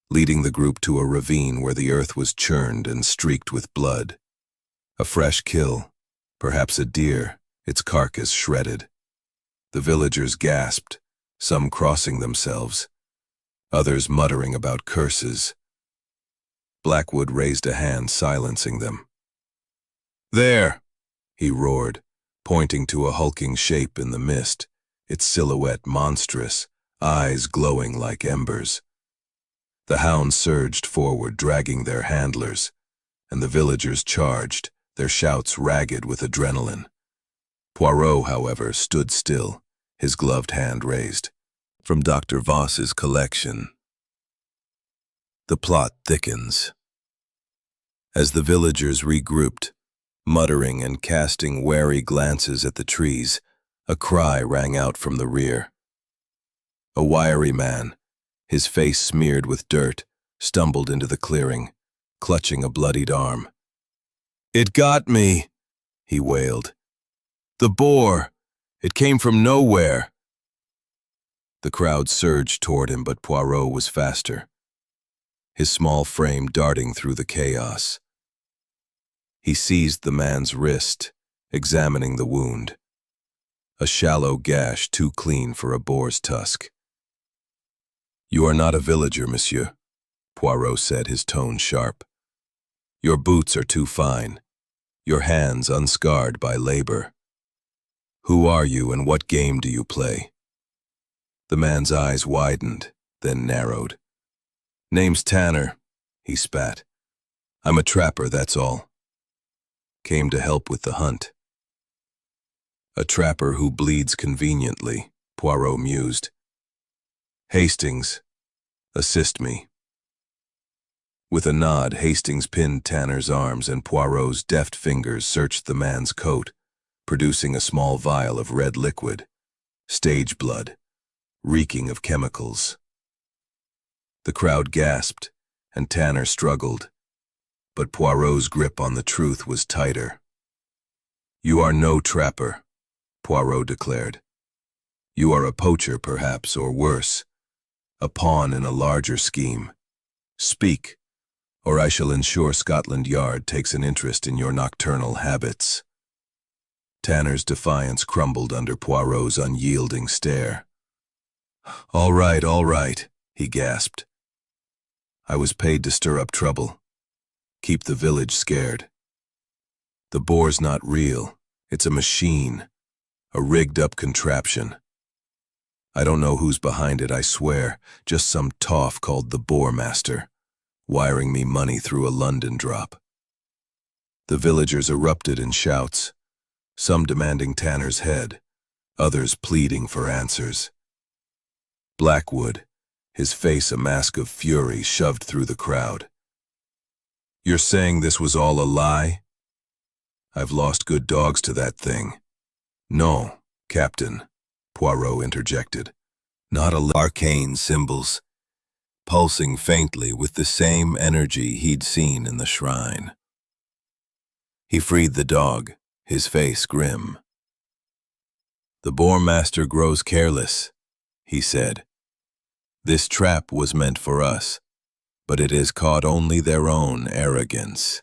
leading the group to a ravine where the earth was churned and streaked with blood. A fresh kill, perhaps a deer, its carcass shredded. The villagers gasped, some crossing themselves, others muttering about curses. Blackwood raised a hand, silencing them. "There!" he roared, pointing to a hulking shape in the mist, its silhouette monstrous, eyes glowing like embers. The hounds surged forward, dragging their handlers, and the villagers charged, their shouts ragged with adrenaline. Poirot, however, stood still, his gloved hand raised. From Dr. Voss's collection. The plot thickens. As the villagers regrouped, muttering and casting wary glances at the trees, a cry rang out from the rear. A wiry man, his face smeared with dirt, stumbled into the clearing, clutching a bloodied arm. "It got me," he wailed. "The boar! It came from nowhere!" The crowd surged toward him, but Poirot was faster, his small frame darting through the chaos. He seized the man's wrist, examining the wound. A shallow gash too clean for a boar's tusk. "You are not a villager, monsieur," Poirot said, his tone sharp. "Your boots are too fine, your hands unscarred by labor. Who are you and what game do you play?" The man's eyes widened, then narrowed. "Name's Tanner," he spat. "I'm a trapper, that's all. Came to help with the hunt." "A trapper who bleeds conveniently," Poirot mused. "Hastings, assist me." With a nod, Hastings pinned Tanner's arms, and Poirot's deft fingers searched the man's coat, producing a small vial of red liquid, stage blood, reeking of chemicals. The crowd gasped, and Tanner struggled, but Poirot's grip on the truth was tighter. "You are no trapper," Poirot declared. "You are a poacher, perhaps, or worse, a pawn in a larger scheme. Speak, or I shall ensure Scotland Yard takes an interest in your nocturnal habits." Tanner's defiance crumbled under Poirot's unyielding stare. All right," he gasped. "I was paid to stir up trouble, keep the village scared. The boar's not real, it's a machine, a rigged-up contraption. I don't know who's behind it, I swear, just some toff called the Boar Master, wiring me money through a London drop." The villagers erupted in shouts, some demanding Tanner's head, others pleading for answers. Blackwood, his face a mask of fury, shoved through the crowd. "You're saying this was all a lie? I've lost good dogs to that thing." "No, Captain," Poirot interjected. "Not a arcane symbols, pulsing faintly with the same energy he'd seen in the shrine." He freed the dog, his face grim. "The Boar Master grows careless," he said. "This trap was meant for us, but it has caught only their own arrogance.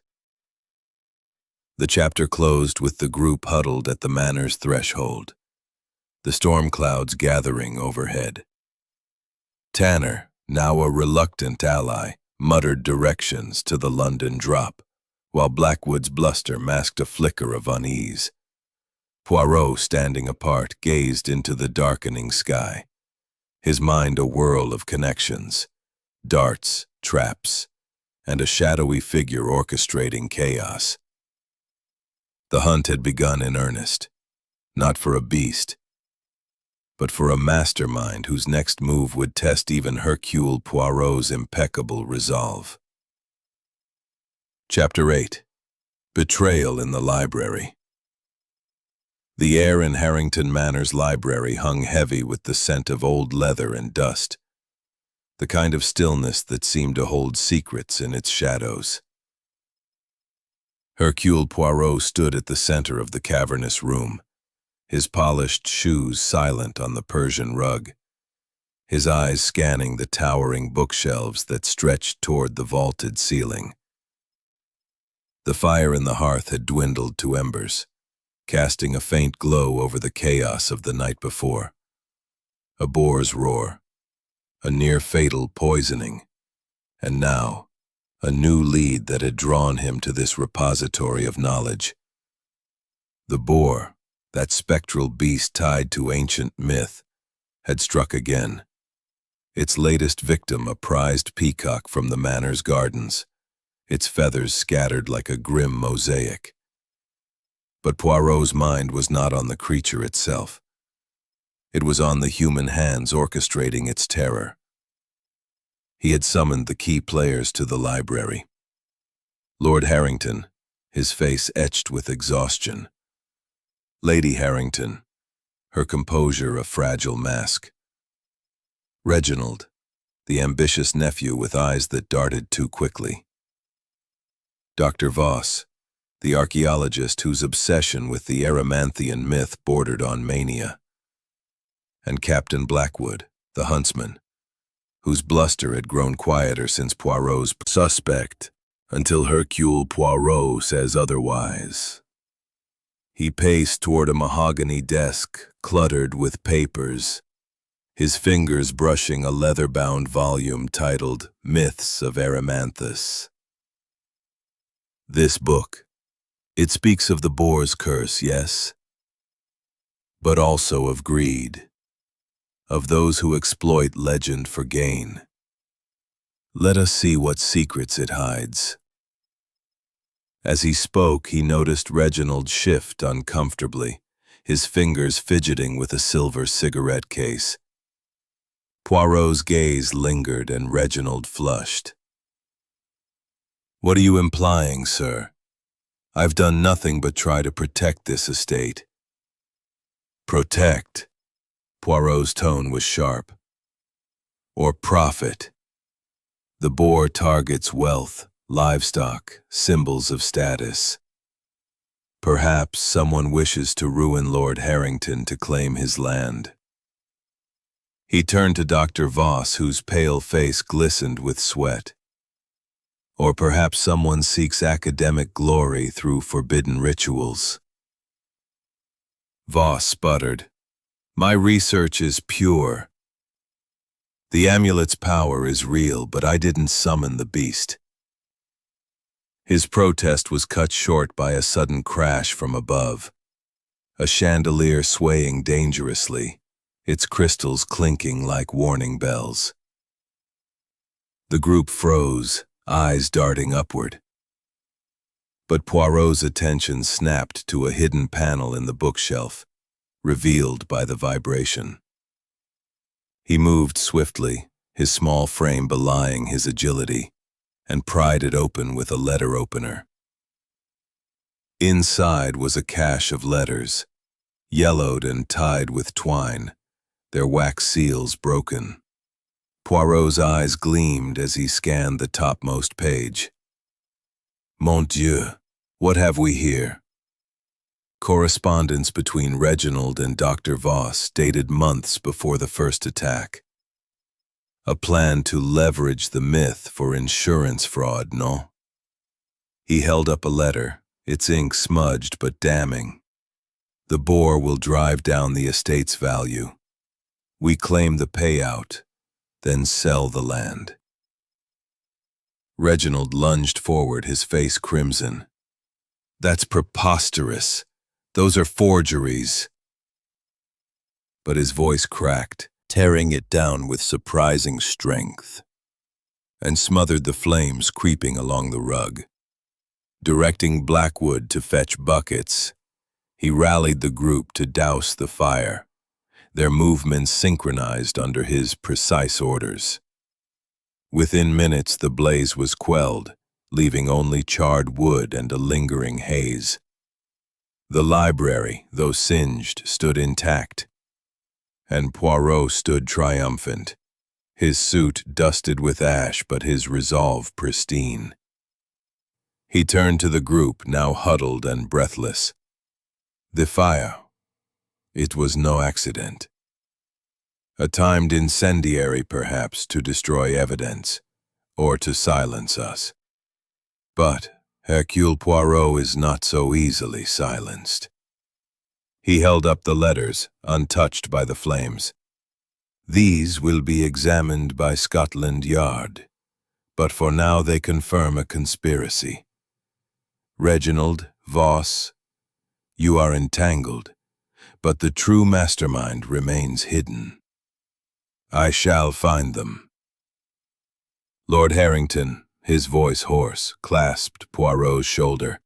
The chapter closed with the group huddled at the manor's threshold, the storm clouds gathering overhead. Tanner, now a reluctant ally, muttered directions to the London drop, while Blackwood's bluster masked a flicker of unease. Poirot, standing apart, gazed into the darkening sky, his mind a whirl of connections, darts, traps, and a shadowy figure orchestrating chaos. The hunt had begun in earnest, not for a beast, but for a mastermind whose next move would test even Hercule Poirot's impeccable resolve. Chapter 8. Betrayal in the Library. The air in Harrington Manor's library hung heavy with the scent of old leather and dust, the kind of stillness that seemed to hold secrets in its shadows. Hercule Poirot stood at the center of the cavernous room, his polished shoes silent on the Persian rug, his eyes scanning the towering bookshelves that stretched toward the vaulted ceiling. The fire in the hearth had dwindled to embers, casting a faint glow over the chaos of the night before. A boar's roar, a near-fatal poisoning, and now, a new lead that had drawn him to this repository of knowledge. The boar, that spectral beast tied to ancient myth, had struck again, its latest victim a prized peacock from the manor's gardens, its feathers scattered like a grim mosaic. But Poirot's mind was not on the creature itself. It was on the human hands orchestrating its terror. He had summoned the key players to the library. Lord Harrington, his face etched with exhaustion. Lady Harrington, her composure a fragile mask. Reginald, the ambitious nephew with eyes that darted too quickly. Dr. Voss, the archaeologist whose obsession with the Erymanthian myth bordered on mania. And Captain Blackwood, the huntsman, whose bluster had grown quieter since Poirot's suspect, until Hercule Poirot says otherwise. He paced toward a mahogany desk cluttered with papers, his fingers brushing a leather-bound volume titled Myths of Erymanthus. This book, it speaks of the boar's curse, yes, but also of greed, of those who exploit legend for gain. Let us see what secrets it hides. As he spoke, he noticed Reginald shift uncomfortably, his fingers fidgeting with a silver cigarette case. Poirot's gaze lingered and Reginald flushed. "What are you implying, sir? I've done nothing but try to protect this estate." "Protect?" Poirot's tone was sharp. "Or profit? The boar targets wealth, livestock, symbols of status. Perhaps someone wishes to ruin Lord Harrington to claim his land." He turned to Dr. Voss, whose pale face glistened with sweat. "Or perhaps someone seeks academic glory through forbidden rituals." Voss sputtered. "My research is pure. The amulet's power is real, but I didn't summon the beast." His protest was cut short by a sudden crash from above, a chandelier swaying dangerously, its crystals clinking like warning bells. The group froze, eyes darting upward. But Poirot's attention snapped to a hidden panel in the bookshelf, revealed by the vibration. He moved swiftly, his small frame belying his agility, and pried it open with a letter opener. Inside was a cache of letters, yellowed and tied with twine, their wax seals broken. Poirot's eyes gleamed as he scanned the topmost page. Mon Dieu, what have we here? Correspondence between Reginald and Dr. Voss dated months before the first attack. A plan to leverage the myth for insurance fraud, no? He held up a letter, its ink smudged but damning. The boar will drive down the estate's value. We claim the payout, then sell the land. Reginald lunged forward, his face crimson. That's preposterous. Those are forgeries. But his voice cracked, tearing it down with surprising strength, and smothered the flames creeping along the rug. Directing Blackwood to fetch buckets, he rallied the group to douse the fire, their movements synchronized under his precise orders. Within minutes the blaze was quelled, leaving only charred wood and a lingering haze. The library, though singed, stood intact, and Poirot stood triumphant, his suit dusted with ash but his resolve pristine. He turned to the group, now huddled and breathless. The fire. It was no accident. A timed incendiary, perhaps, to destroy evidence, or to silence us. But Hercule Poirot is not so easily silenced. He held up the letters, untouched by the flames. These will be examined by Scotland Yard, but for now they confirm a conspiracy. Reginald, Voss, you are entangled, but the true mastermind remains hidden. I shall find them. Lord Harrington, his voice hoarse, clasped Poirot's shoulder.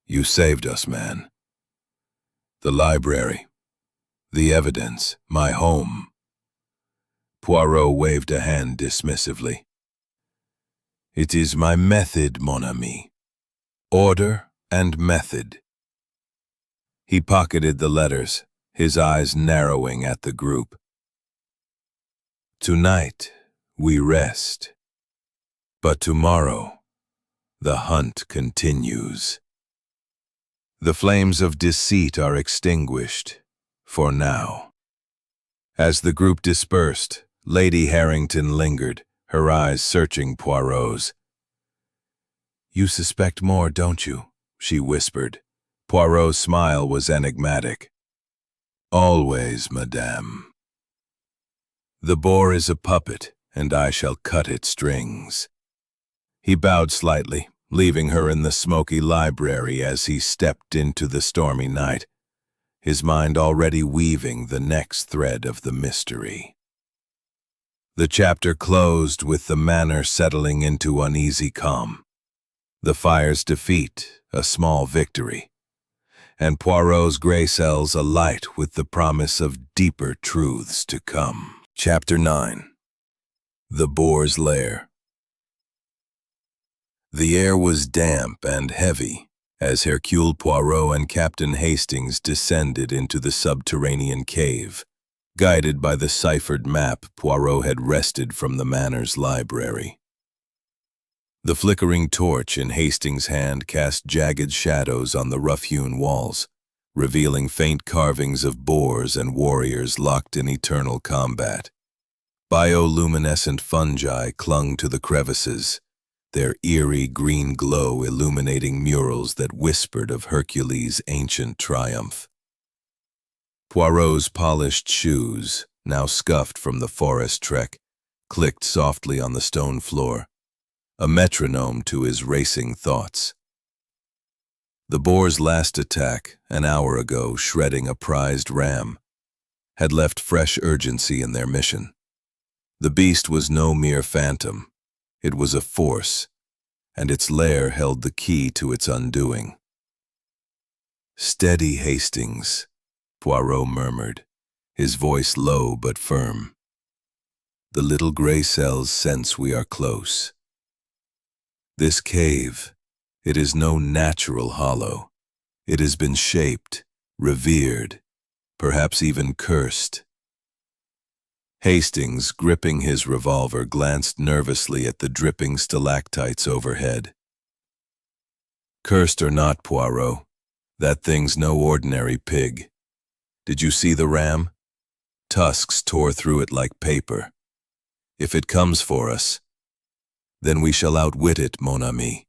You saved us, man. The library, the evidence, my home. Poirot waved a hand dismissively. It is my method, mon ami. Order and method. He pocketed the letters, his eyes narrowing at the group. Tonight, we rest. But tomorrow, the hunt continues. The flames of deceit are extinguished, for now. As the group dispersed, Lady Harrington lingered, her eyes searching Poirot's. You suspect more, don't you? She whispered. Poirot's smile was enigmatic. Always, madame. The boar is a puppet, and I shall cut its strings. He bowed slightly, leaving her in the smoky library as he stepped into the stormy night, his mind already weaving the next thread of the mystery. The chapter closed with the manor settling into uneasy calm. The fire's defeat, a small victory, and Poirot's gray cells alight with the promise of deeper truths to come. Chapter 9. The Boar's Lair. The air was damp and heavy as Hercule Poirot and Captain Hastings descended into the subterranean cave, guided by the ciphered map Poirot had wrested from the manor's library. The flickering torch in Hastings' hand cast jagged shadows on the rough-hewn walls, revealing faint carvings of boars and warriors locked in eternal combat. Bioluminescent fungi clung to the crevices, their eerie green glow illuminating murals that whispered of Hercules' ancient triumph. Poirot's polished shoes, now scuffed from the forest trek, clicked softly on the stone floor, a metronome to his racing thoughts. The boar's last attack, an hour ago shredding a prized ram, had left fresh urgency in their mission. The beast was no mere phantom. It was a force, and its lair held the key to its undoing. Steady, Hastings, Poirot murmured, his voice low but firm. The little gray cells sense we are close. This cave, it is no natural hollow. It has been shaped, revered, perhaps even cursed. Hastings, gripping his revolver, glanced nervously at the dripping stalactites overhead. Cursed or not, Poirot, that thing's no ordinary pig. Did you see the ram? Tusks tore through it like paper. If it comes for us, then we shall outwit it, mon ami,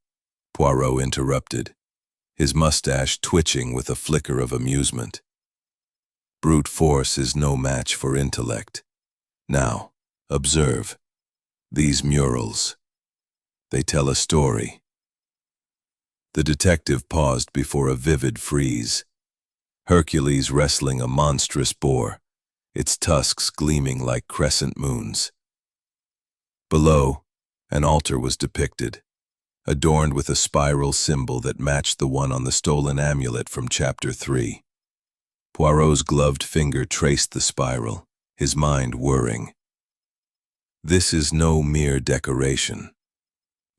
Poirot interrupted, his mustache twitching with a flicker of amusement. Brute force is no match for intellect. Now, observe. These murals. They tell a story. The detective paused before a vivid frieze. Hercules wrestling a monstrous boar, its tusks gleaming like crescent moons. Below, an altar was depicted, adorned with a spiral symbol that matched the one on the stolen amulet from Chapter 3. Poirot's gloved finger traced the spiral, his mind whirring. This is no mere decoration.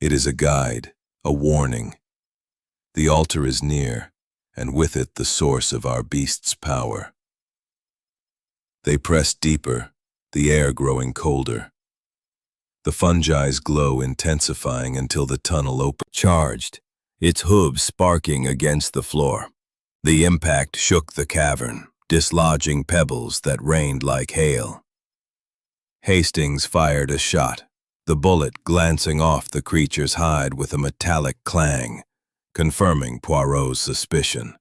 It is a guide, a warning. The altar is near, and with it the source of our beast's power. They pressed deeper, the air growing colder. The fungi's glow intensifying until the tunnel opened. Charged, its hooves sparking against the floor. The impact shook the cavern, dislodging pebbles that rained like hail. Hastings fired a shot, the bullet glancing off the creature's hide with a metallic clang, confirming Poirot's suspicion.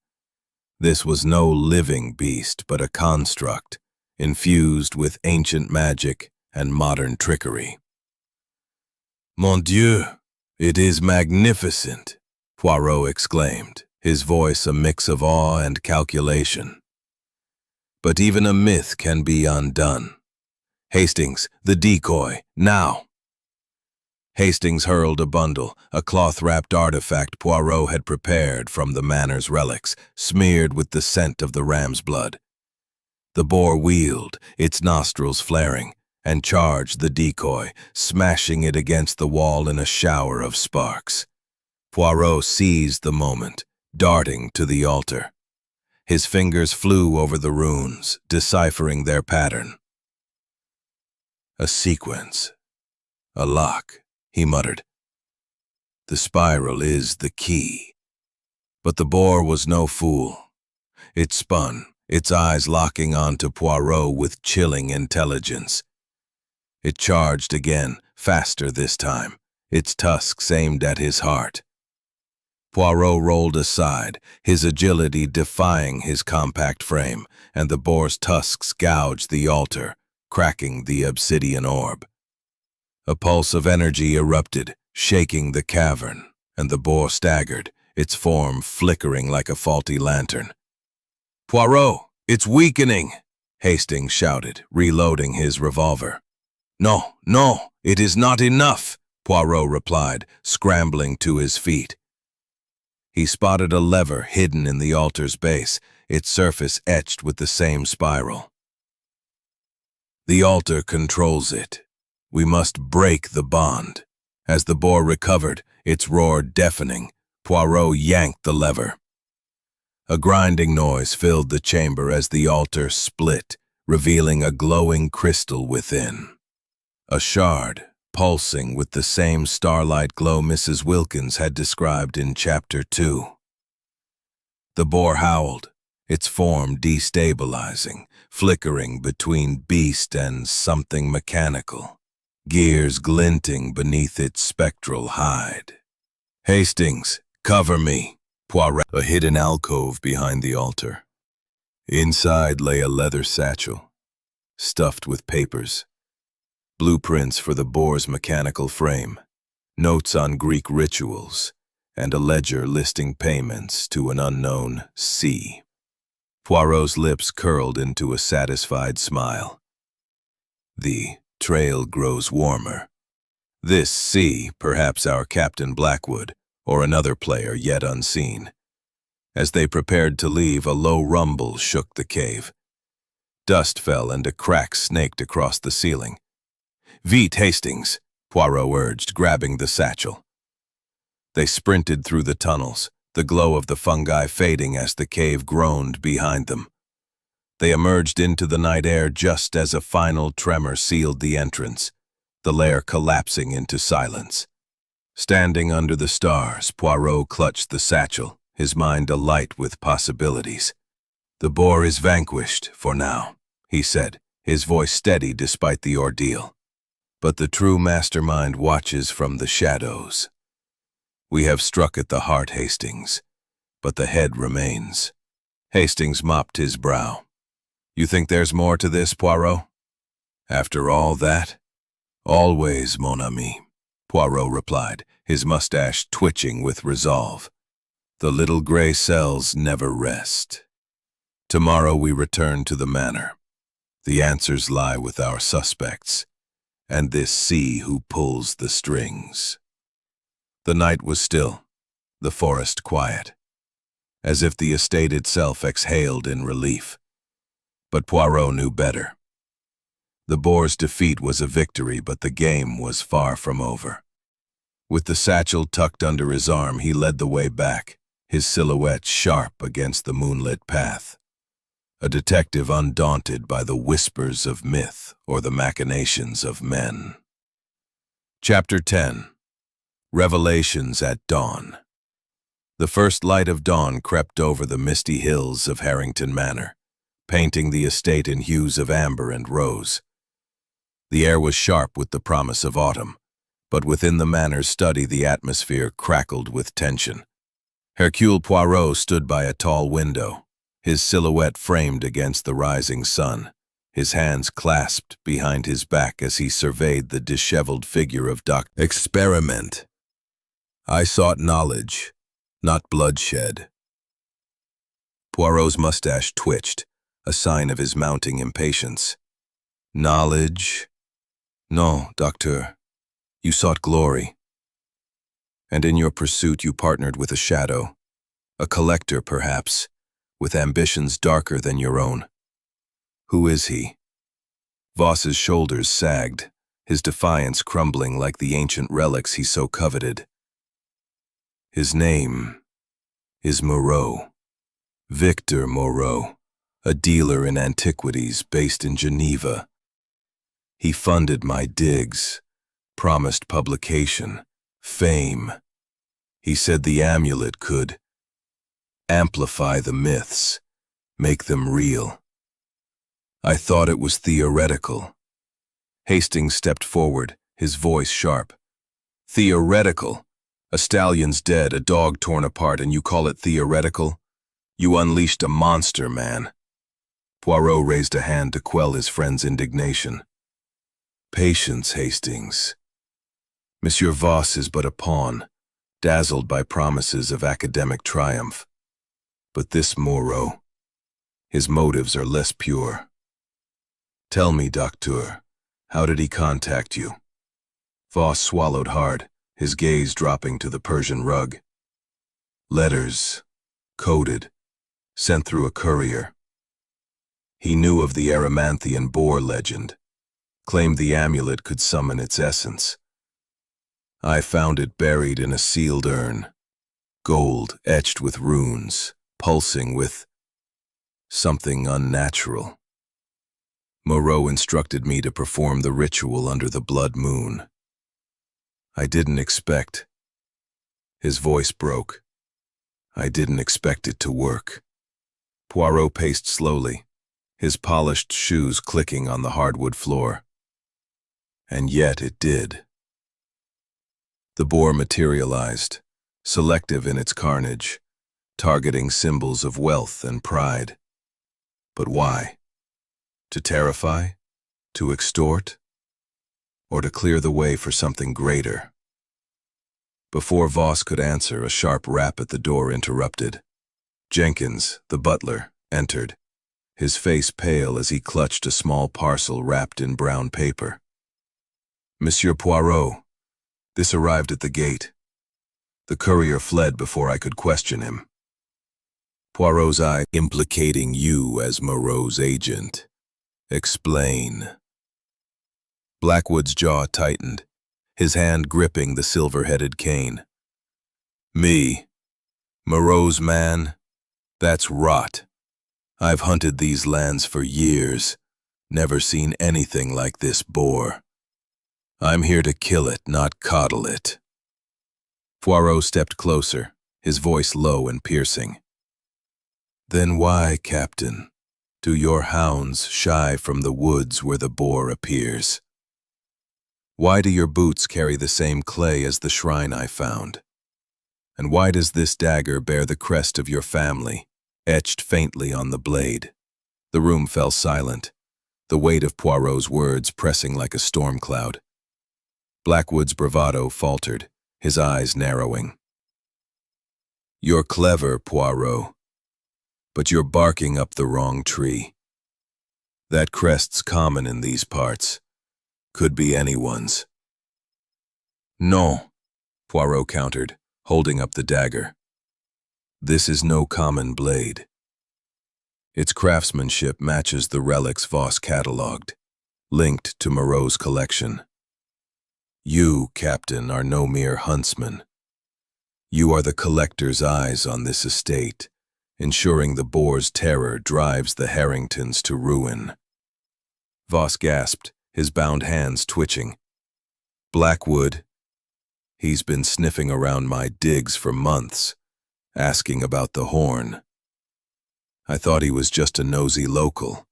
This was no living beast, but a construct, infused with ancient magic and modern trickery. Mon Dieu, it is magnificent, Poirot exclaimed, his voice a mix of awe and calculation. But even a myth can be undone. Hastings, the decoy, now! Hastings hurled a bundle, a cloth-wrapped artifact Poirot had prepared from the manor's relics, smeared with the scent of the ram's blood. The boar wheeled, its nostrils flaring, and charged the decoy, smashing it against the wall in a shower of sparks. Poirot seized the moment, darting to the altar. His fingers flew over the runes, deciphering their pattern. A sequence. A lock, he muttered. The spiral is the key. But the boar was no fool. It spun, its eyes locking onto Poirot with chilling intelligence. It charged again, faster this time, its tusks aimed at his heart. Poirot rolled aside, his agility defying his compact frame, and the boar's tusks gouged the altar, cracking the obsidian orb. A pulse of energy erupted, shaking the cavern, and the boar staggered, its form flickering like a faulty lantern. "Poirot, it's weakening!" Hastings shouted, reloading his revolver. "No, no, it is not enough," Poirot replied, scrambling to his feet. He spotted a lever hidden in the altar's base, its surface etched with the same spiral. The altar controls it. We must break the bond. As the boar recovered, its roar deafening, Poirot yanked the lever. A grinding noise filled the chamber as the altar split, revealing a glowing crystal within. A shard, pulsing with the same starlight glow Mrs. Wilkins had described in Chapter 2. The boar howled, its form destabilizing, flickering between beast and something mechanical, gears glinting beneath its spectral hide. "Hastings, cover me," Poirot, a hidden alcove behind the altar. Inside lay a leather satchel, stuffed with papers. Blueprints for the boar's mechanical frame, notes on Greek rituals, and a ledger listing payments to an unknown C. Poirot's lips curled into a satisfied smile. The trail grows warmer. This C, perhaps our Captain Blackwood, or another player yet unseen. As they prepared to leave, a low rumble shook the cave. Dust fell and a crack snaked across the ceiling. "Vite, Hastings," Poirot urged, grabbing the satchel. They sprinted through the tunnels, the glow of the fungi fading as the cave groaned behind them. They emerged into the night air just as a final tremor sealed the entrance, the lair collapsing into silence. Standing under the stars, Poirot clutched the satchel, his mind alight with possibilities. "The boar is vanquished, for now," he said, his voice steady despite the ordeal. but the true mastermind watches from the shadows. We have struck at the heart, Hastings, but the head remains. Hastings mopped his brow. You think there's more to this, Poirot? After all that? Always, mon ami, Poirot replied, his mustache twitching with resolve. The little gray cells never rest. Tomorrow we return to the manor. The answers lie with our suspects, and this sea who pulls the strings. The night was still, the forest quiet, as if the estate itself exhaled in relief. But Poirot knew better. The boar's defeat was a victory, but the game was far from over. With the satchel tucked under his arm, he led the way back, his silhouette sharp against the moonlit path. A detective undaunted by the whispers of myth or the machinations of men. Chapter 10. Revelations at Dawn. The first light of dawn crept over the misty hills of Harrington Manor, painting the estate in hues of amber and rose. The air was sharp with the promise of autumn, but within the manor's study the atmosphere crackled with tension. Hercule Poirot stood by a tall window, his silhouette framed against the rising sun, his hands clasped behind his back as he surveyed the disheveled figure of Dr. Experiment. I sought knowledge, not bloodshed. Poirot's mustache twitched, a sign of his mounting impatience. Knowledge? No, Docteur. You sought glory. And in your pursuit you partnered with a shadow, a collector perhaps, with ambitions darker than your own. Who is he? Voss's shoulders sagged, his defiance crumbling like the ancient relics he so coveted. His name is Moreau. Victor Moreau, a dealer in antiquities based in Geneva. He funded my digs, promised publication, fame. He said the amulet could amplify the myths, make them real. I thought it was theoretical. Hastings stepped forward, his voice sharp. Theoretical? A stallion's dead, a dog torn apart, and you call it theoretical? You unleashed a monster, man. Poirot raised a hand to quell his friend's indignation. Patience, Hastings. Monsieur Voss is but a pawn, dazzled by promises of academic triumph. But this Moreau, his motives are less pure. Tell me, Docteur, how did he contact you? Voss swallowed hard, his gaze dropping to the Persian rug. Letters, coded, sent through a courier. He knew of the Erymanthian boar legend, claimed the amulet could summon its essence. I found it buried in a sealed urn, gold etched with runes, pulsing with something unnatural. Moreau instructed me to perform the ritual under the blood moon. I didn't expect. His voice broke. I didn't expect it to work. Poirot paced slowly, his polished shoes clicking on the hardwood floor. And yet it did. The boar materialized, selective in its carnage, targeting symbols of wealth and pride. But why? To terrify? To extort? Or to clear the way for something greater? Before Voss could answer, a sharp rap at the door interrupted. Jenkins, the butler, entered, his face pale as he clutched a small parcel wrapped in brown paper. Monsieur Poirot, this arrived at the gate. The courier fled before I could question him. Poirot's eye implicating you as Moreau's agent. Explain. Blackwood's jaw tightened, his hand gripping the silver-headed cane. Me? Moreau's man? That's rot. I've hunted these lands for years, never seen anything like this boar. I'm here to kill it, not coddle it. Poirot stepped closer, his voice low and piercing. Then why, Captain, do your hounds shy from the woods where the boar appears? Why do your boots carry the same clay as the shrine I found? And why does this dagger bear the crest of your family, etched faintly on the blade? The room fell silent, the weight of Poirot's words pressing like a storm cloud. Blackwood's bravado faltered, his eyes narrowing. You're clever, Poirot, but you're barking up the wrong tree. That crest's common in these parts. Could be anyone's. No, Poirot countered, holding up the dagger. This is no common blade. Its craftsmanship matches the relics Voss catalogued, linked to Moreau's collection. You, Captain, are no mere huntsman. You are the collector's eyes on this estate, ensuring the boar's terror drives the Harringtons to ruin. Voss gasped, his bound hands twitching. Blackwood, he's been sniffing around my digs for months, asking about the horn. I thought he was just a nosy local.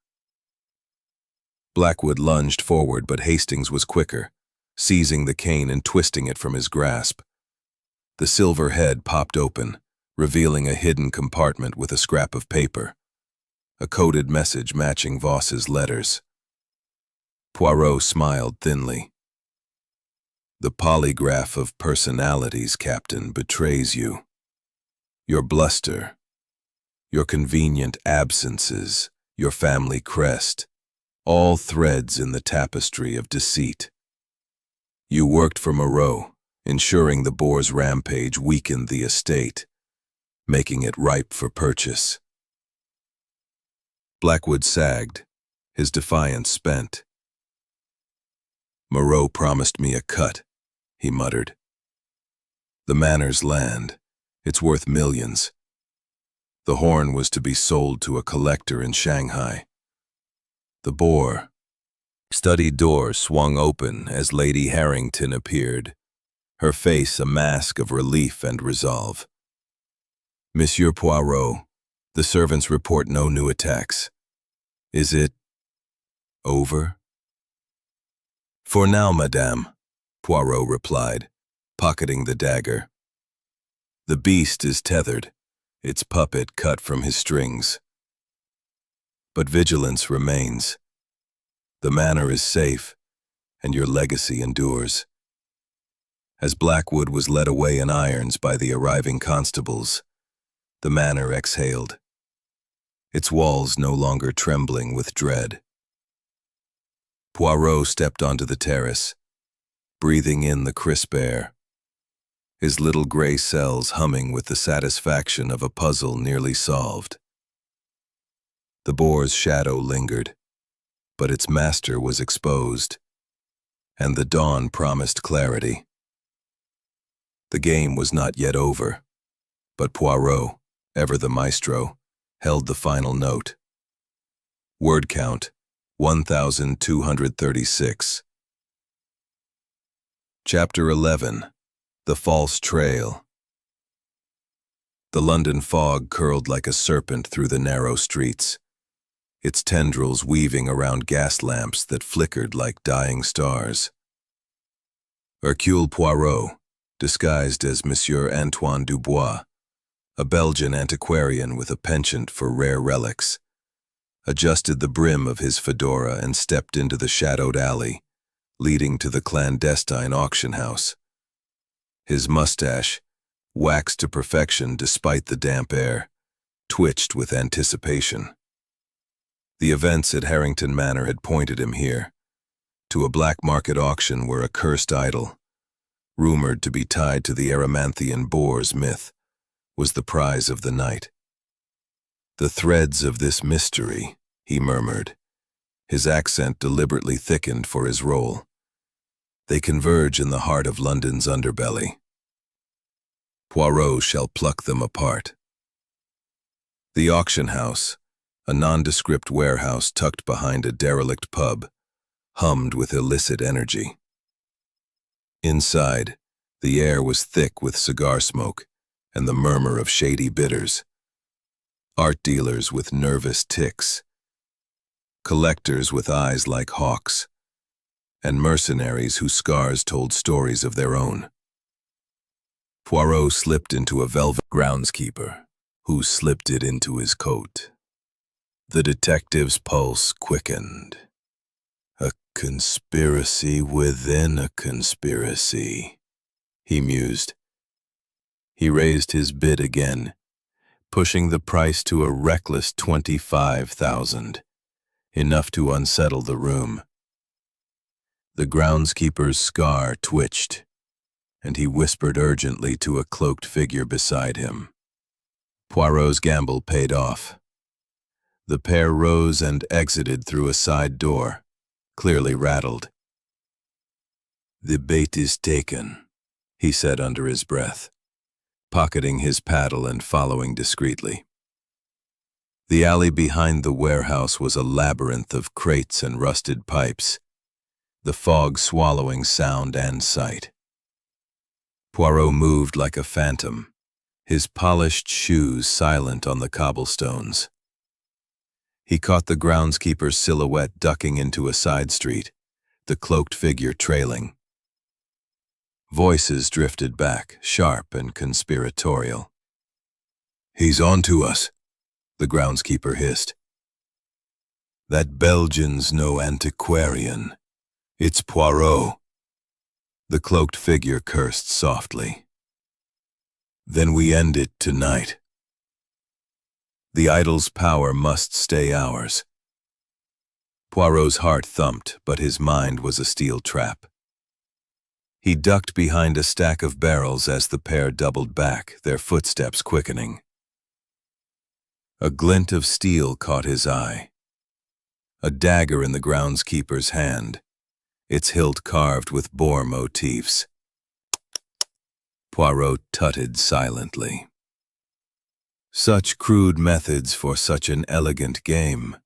Blackwood lunged forward, but Hastings was quicker, seizing the cane and twisting it from his grasp. The silver head popped open, revealing a hidden compartment with a scrap of paper, a coded message matching Voss's letters. Poirot smiled thinly. The polygraph of personalities, Captain, betrays you. Your bluster, your convenient absences, your family crest, all threads in the tapestry of deceit. You worked for Moreau, ensuring the boar's rampage weakened the estate, making it ripe for purchase. Blackwood sagged, his defiance spent. Moreau promised me a cut, he muttered. The manor's land, it's worth millions. The horn was to be sold to a collector in Shanghai. The boar. Study door swung open as Lady Harrington appeared, her face a mask of relief and resolve. Monsieur Poirot, the servants report no new attacks. Is it over? For now, madame, Poirot replied, pocketing the dagger. The beast is tethered, its puppet cut from his strings. But vigilance remains. The manor is safe, and your legacy endures. As Blackwood was led away in irons by the arriving constables, the manor exhaled, its walls no longer trembling with dread. Poirot stepped onto the terrace, breathing in the crisp air, his little gray cells humming with the satisfaction of a puzzle nearly solved. The boar's shadow lingered, but its master was exposed, and the dawn promised clarity. The game was not yet over, but Poirot, ever the maestro, held the final note. Word count, 1,236. Chapter 11. The False Trail. The London fog curled like a serpent through the narrow streets, its tendrils weaving around gas lamps that flickered like dying stars. Hercule Poirot, disguised as Monsieur Antoine Dubois, a Belgian antiquarian with a penchant for rare relics, adjusted the brim of his fedora and stepped into the shadowed alley, leading to the clandestine auction house. His mustache, waxed to perfection despite the damp air, twitched with anticipation. The events at Harrington Manor had pointed him here, to a black market auction where a cursed idol, rumored to be tied to the Erymanthian boar's myth, was the prize of the night. The threads of this mystery, he murmured, his accent deliberately thickened for his role. They converge in the heart of London's underbelly. Poirot shall pluck them apart. The auction house, a nondescript warehouse tucked behind a derelict pub, hummed with illicit energy. Inside, the air was thick with cigar smoke and the murmur of shady bidders. Art dealers with nervous tics, collectors with eyes like hawks, and mercenaries whose scars told stories of their own. Poirot slipped into a velvet groundskeeper, who slipped it into his coat. The detective's pulse quickened. A conspiracy within a conspiracy, he mused. He raised his bid again, pushing the price to a reckless 25,000, enough to unsettle the room. The groundskeeper's scar twitched, and he whispered urgently to a cloaked figure beside him. Poirot's gamble paid off. The pair rose and exited through a side door, clearly rattled. "The bait is taken," he said under his breath, pocketing his paddle and following discreetly. The alley behind the warehouse was a labyrinth of crates and rusted pipes, the fog swallowing sound and sight. Poirot moved like a phantom, his polished shoes silent on the cobblestones. He caught the groundskeeper's silhouette ducking into a side street, the cloaked figure trailing. Voices drifted back, sharp and conspiratorial. "He's on to us," the groundskeeper hissed. "That Belgian's no antiquarian. It's Poirot." The cloaked figure cursed softly. "Then we end it tonight. The idol's power must stay ours." Poirot's heart thumped, but his mind was a steel trap. He ducked behind a stack of barrels as the pair doubled back, their footsteps quickening. A glint of steel caught his eye. A dagger in the groundskeeper's hand, its hilt carved with boar motifs. Poirot tutted silently. Such crude methods for such an elegant game.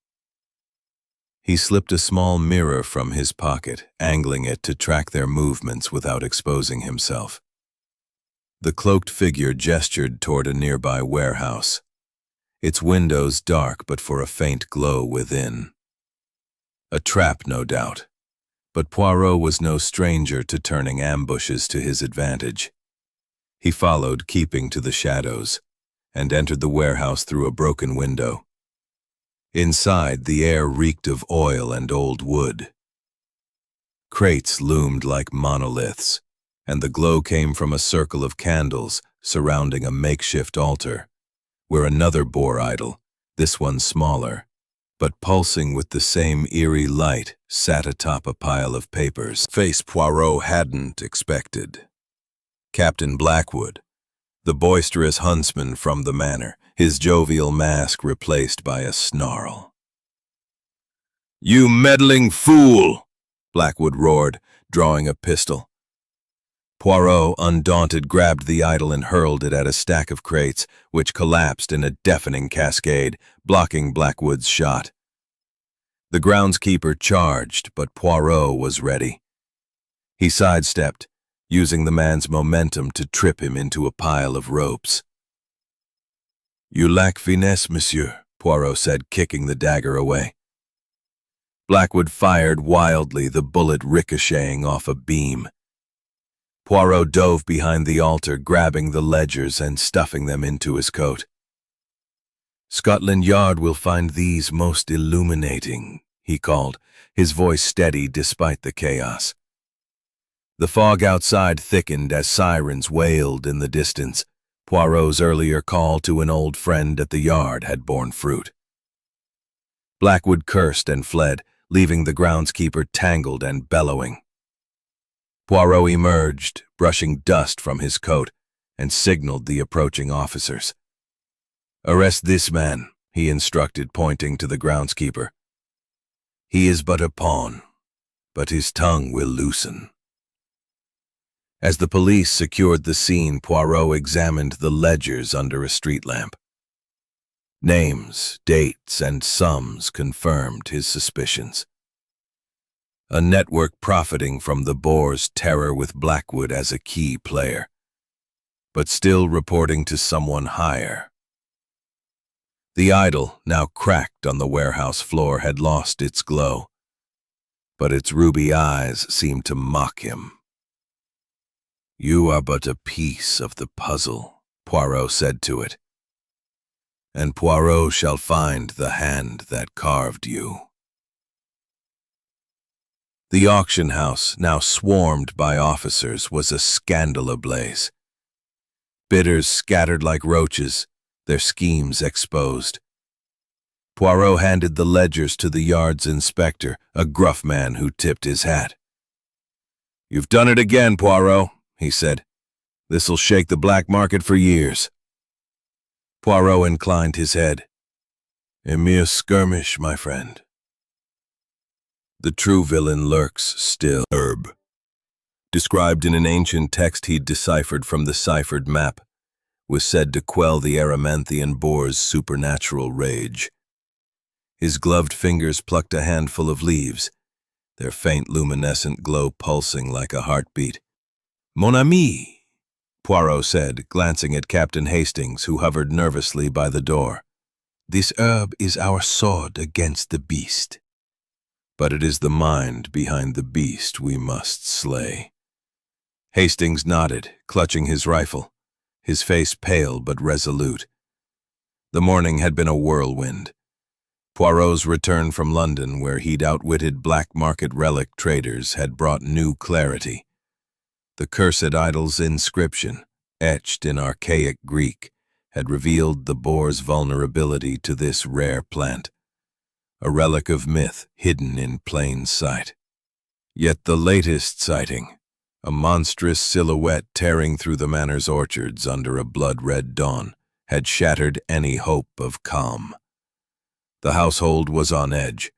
He slipped a small mirror from his pocket, angling it to track their movements without exposing himself. The cloaked figure gestured toward a nearby warehouse, its windows dark but for a faint glow within. A trap, no doubt, but Poirot was no stranger to turning ambushes to his advantage. He followed, keeping to the shadows, and entered the warehouse through a broken window. Inside, the air reeked of oil and old wood. Crates loomed like monoliths, and the glow came from a circle of candles surrounding a makeshift altar, where another boar idol, this one smaller, but pulsing with the same eerie light, sat atop a pile of papers. Face Poirot hadn't expected. Captain Blackwood, the boisterous huntsman from the manor, his jovial mask replaced by a snarl. "You meddling fool!" Blackwood roared, drawing a pistol. Poirot, undaunted, grabbed the idol and hurled it at a stack of crates, which collapsed in a deafening cascade, blocking Blackwood's shot. The groundskeeper charged, but Poirot was ready. He sidestepped, using the man's momentum to trip him into a pile of ropes. "You lack finesse, monsieur," Poirot said, kicking the dagger away. Blackwood fired wildly, the bullet ricocheting off a beam. Poirot dove behind the altar, grabbing the ledgers and stuffing them into his coat. "Scotland Yard will find these most illuminating," he called, his voice steady despite the chaos. The fog outside thickened as sirens wailed in the distance. Poirot's earlier call to an old friend at the yard had borne fruit. Blackwood cursed and fled, leaving the groundskeeper tangled and bellowing. Poirot emerged, brushing dust from his coat, and signaled the approaching officers. "Arrest this man," he instructed, pointing to the groundskeeper. "He is but a pawn, but his tongue will loosen." As the police secured the scene, Poirot examined the ledgers under a street lamp. Names, dates, and sums confirmed his suspicions. A network profiting from the boar's terror with Blackwood as a key player, but still reporting to someone higher. The idol, now cracked on the warehouse floor, had lost its glow, but its ruby eyes seemed to mock him. "You are but a piece of the puzzle," Poirot said to it, "and Poirot shall find the hand that carved you." The auction house, now swarmed by officers, was a scandal ablaze. Bidders scattered like roaches, their schemes exposed. Poirot handed the ledgers to the yard's inspector, a gruff man who tipped his hat. "You've done it again, Poirot," he said. "This'll shake the black market for years." Poirot inclined his head. "A mere skirmish, my friend. The true villain lurks still." Herb, described in an ancient text he'd deciphered from the ciphered map, was said to quell the Erymanthian boar's supernatural rage. His gloved fingers plucked a handful of leaves, their faint luminescent glow pulsing like a heartbeat. "Mon ami," Poirot said, glancing at Captain Hastings, who hovered nervously by the door. "This herb is our sword against the beast. But it is the mind behind the beast we must slay." Hastings nodded, clutching his rifle, his face pale but resolute. The morning had been a whirlwind. Poirot's return from London, where he'd outwitted black market relic traders, had brought new clarity. The cursed idol's inscription, etched in archaic Greek, had revealed the boar's vulnerability to this rare plant, a relic of myth hidden in plain sight. Yet the latest sighting, a monstrous silhouette tearing through the manor's orchards under a blood-red dawn, had shattered any hope of calm. The household was on edge,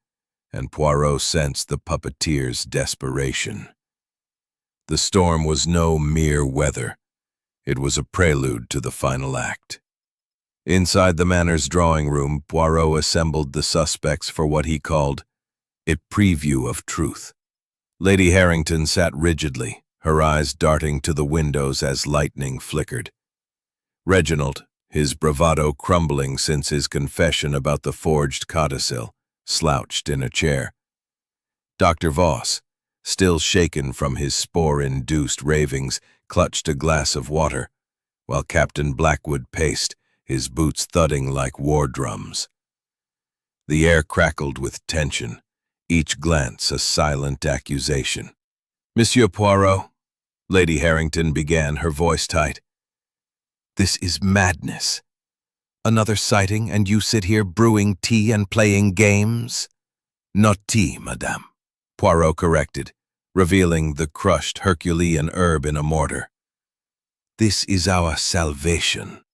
and Poirot sensed the puppeteer's desperation. The storm was no mere weather. It was a prelude to the final act. Inside the manor's drawing room, Poirot assembled the suspects for what he called a preview of truth. Lady Harrington sat rigidly, her eyes darting to the windows as lightning flickered. Reginald, his bravado crumbling since his confession about the forged codicil, slouched in a chair. Dr. Voss, still shaken from his spore-induced ravings, clutched a glass of water, while Captain Blackwood paced, his boots thudding like war drums. The air crackled with tension, each glance a silent accusation. "Monsieur Poirot," Lady Harrington began, her voice tight, "this is madness. Another sighting, and you sit here brewing tea and playing games?" "Not tea, madame," Poirot corrected, revealing the crushed Herculean herb in a mortar. "This is our salvation.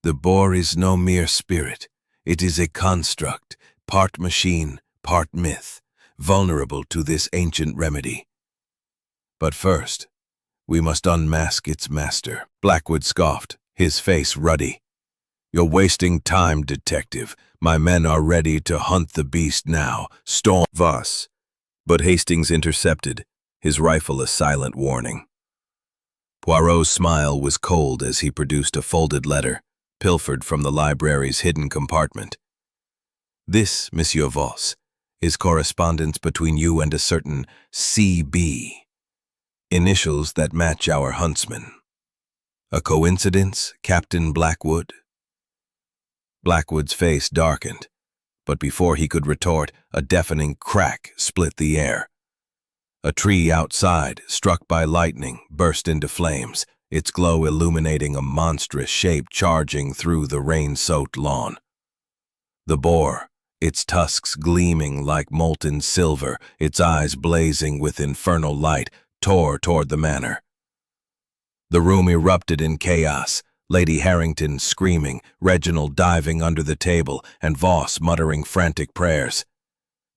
The boar is no mere spirit. It is a construct, part machine, part myth, vulnerable to this ancient remedy. But first, we must unmask its master." Blackwood scoffed, his face ruddy. "You're wasting time, detective. My men are ready to hunt the beast now. Storm." Voss. But Hastings intercepted, his rifle a silent warning. Poirot's smile was cold as he produced a folded letter, pilfered from the library's hidden compartment. "This, Monsieur Voss, is correspondence between you and a certain C.B., initials that match our huntsman. A coincidence, Captain Blackwood?" Blackwood's face darkened, but before he could retort, a deafening crack split the air. A tree outside, struck by lightning, burst into flames, its glow illuminating a monstrous shape charging through the rain-soaked lawn. The boar, its tusks gleaming like molten silver, its eyes blazing with infernal light, tore toward the manor. The room erupted in chaos, Lady Harrington screaming, Reginald diving under the table, and Voss muttering frantic prayers.